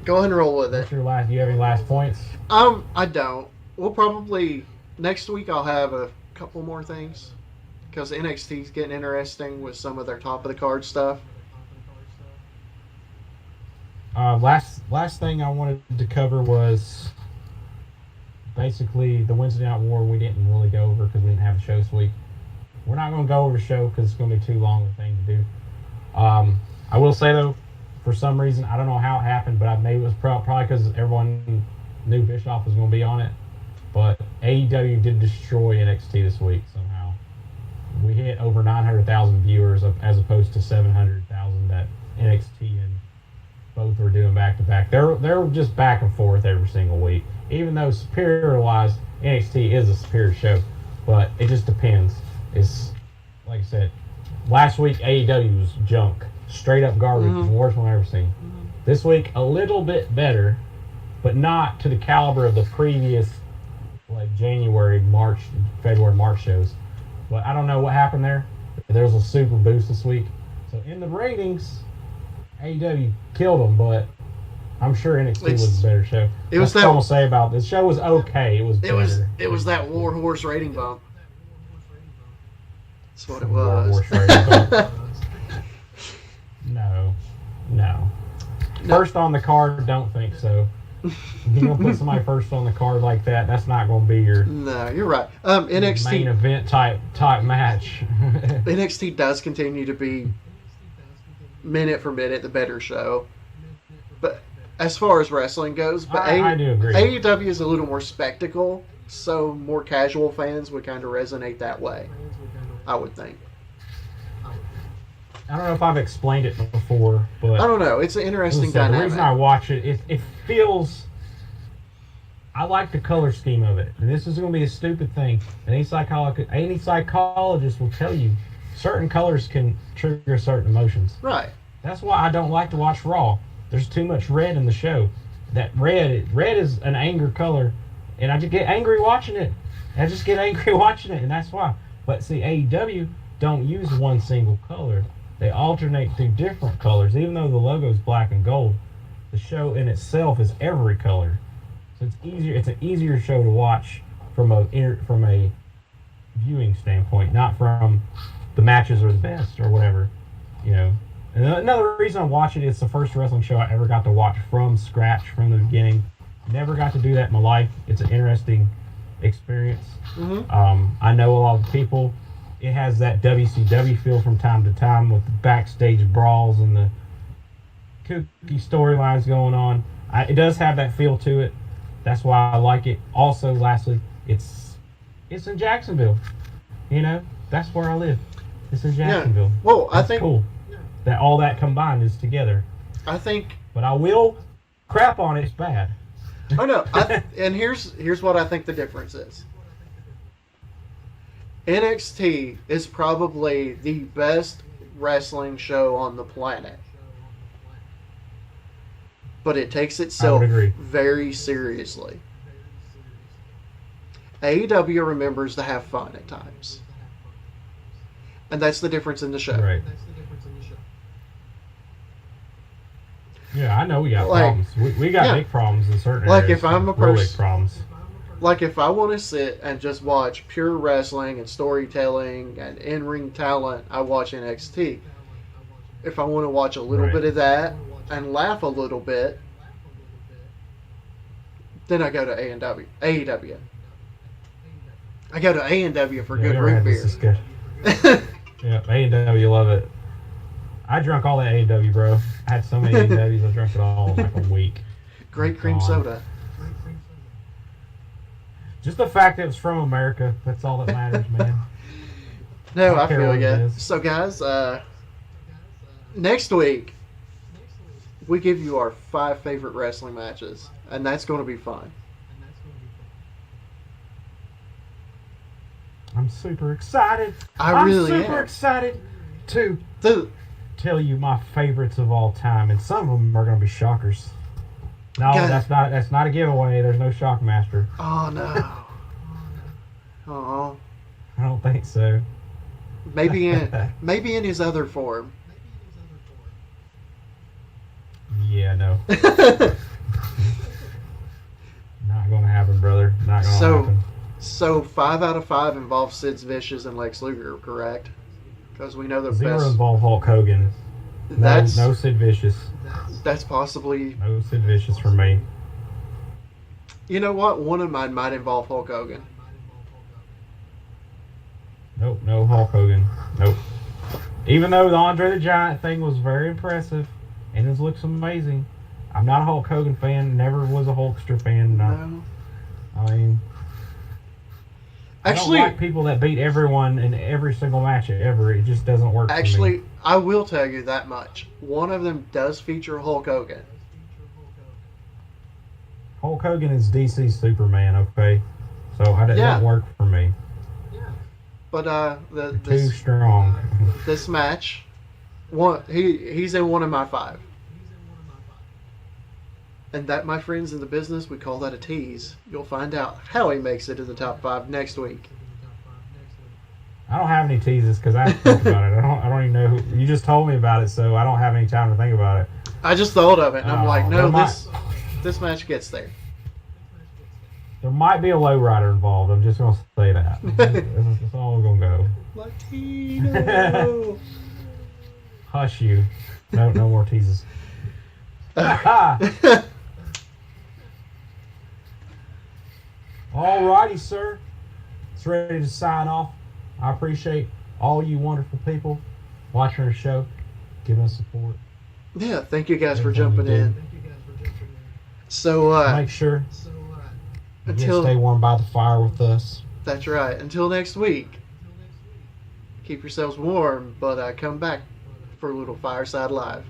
Go ahead and roll with it. What's your last? You have any last points? I don't. We'll probably next week. I'll have a couple more things because NXT's getting interesting with some of their top of the card stuff. Last thing I wanted to cover was basically the Wednesday Night War. We didn't really go over because we didn't have a show this week. We're not going to go over the show because it's going to be too long a thing to do. I will say though, for some reason, I don't know how it happened, but maybe it was probably because everyone knew Bischoff was going to be on it. But AEW did destroy NXT this week somehow. We hit over 900,000 viewers as opposed to 700,000 that NXT and both were doing back to back. They're just back and forth every single week. Even though superior-wise, NXT is a superior show, but it just depends. It's like I said, last week AEW was junk, straight up garbage, the worst one I've ever seen. This week a little bit better, but not to the caliber of the previous like January, March, February, March shows. But I don't know what happened there. There was a super boost this week, so in the ratings, AEW killed them, but I'm sure NXT was a better show. That's what I'm gonna say about this show was okay. It was better. It was that War Horse rating bump. That's what it was. No. First on the card, don't think so. You're going to put somebody first on the card like that, that's not going to be your... No, you're right. NXT... main event type match. NXT does continue to be, minute for minute, the better show. But as far as wrestling goes... But I do agree. AEW is a little more spectacle, so more casual fans would kind of resonate that way. I would think. I don't know if I've explained it before, but I don't know. It's an interesting dynamic. The reason I watch it feels. I like the color scheme of it, and this is going to be a stupid thing. Any psychologist will tell you certain colors can trigger certain emotions. Right. That's why I don't like to watch Raw. There's too much red in the show. That red is an anger color, and I just get angry watching it. And that's why. But see, AEW don't use one single color. They alternate through different colors. Even though the logo is black and gold, the show in itself is every color. So it's easier. It's an easier show to watch from a viewing standpoint, not from the matches are the best or whatever, And another reason I watch it is the first wrestling show I ever got to watch from scratch, from the beginning. Never got to do that in my life. It's an interesting experience. I know a lot of people. It has that WCW feel from time to time with the backstage brawls and the kooky storylines going on. It does have that feel to it. That's why I like it. Also, lastly, it's in Jacksonville. You know, that's where I live. It's in Jacksonville. Yeah. Well, that's I think cool that all that combined is together. I think. But I will crap on it. It's bad. Oh no! And here's what I think the difference is. NXT is probably the best wrestling show on the planet, but it takes itself very seriously. AEW remembers to have fun at times, and that's the difference in the show. Right. Yeah, I know we got problems. We got big problems in certain areas. If I'm a big person, problems. like if I want to sit and just watch pure wrestling and storytelling and in-ring talent, I watch NXT. If I want to watch a little bit of that and laugh a little bit, then I go to AEW. I go to AEW for good root beer. Yeah, AEW, love it. I drunk all that AEW, bro. I had so many AEWs, I drank it all in like a week. Great cream soda. Just the fact that it's from America, that's all that matters, man. No, I feel you. So, guys, next week, we give you our 5 favorite wrestling matches, and that's going to be fun. I'm super excited. I'm super excited to tell you my favorites of all time, and some of them are going to be shockers. No, that's not a giveaway. There's no Shockmaster. Oh no. Oh. I don't think so. Maybe in his other form. Yeah, no. Not gonna happen, brother. Not gonna happen. So 5 out of 5 involve Sid Vicious and Lex Luger, correct? Because we know the 0 best. involve Hulk Hogan. No Sid Vicious. That's possibly. No Sid Vicious for me. You know what? One of mine might involve Hulk Hogan. Nope, no Hulk Hogan. Nope. Even though the Andre the Giant thing was very impressive and it looks amazing, I'm not a Hulk Hogan fan. Never was a Hulkster fan. No. I mean, actually, I don't like people that beat everyone in every single match ever. It just doesn't work. Actually, for me. I will tell you that much. One of them does feature Hulk Hogan. Hulk Hogan is DC Superman, okay? So it doesn't work for me. But too strong. This match, he's in one of my 5. And that, my friends in the business, we call that a tease. You'll find out how he makes it to the top 5 next week. I don't have any teases because I haven't thought about it. I don't even know who. You just told me about it, so I don't have any time to think about it. I just thought of it, and I'm like, no, this match gets there. There might be a lowrider involved. I'm just going to say that. That's all I'm going to go. Latino. Hush you. No more teases. Alrighty, sir. It's ready to sign off. I appreciate all you wonderful people watching our show, giving us support. Yeah, thank you guys for jumping in. So make sure you stay warm by the fire with us. That's right. Until next week, keep yourselves warm, but come back for a little Fireside Live.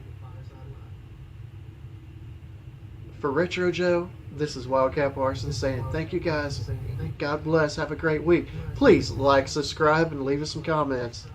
For Retro Joe, this is Wildcat Parsons saying thank you guys. God bless. Have a great week. Please like, subscribe, and leave us some comments.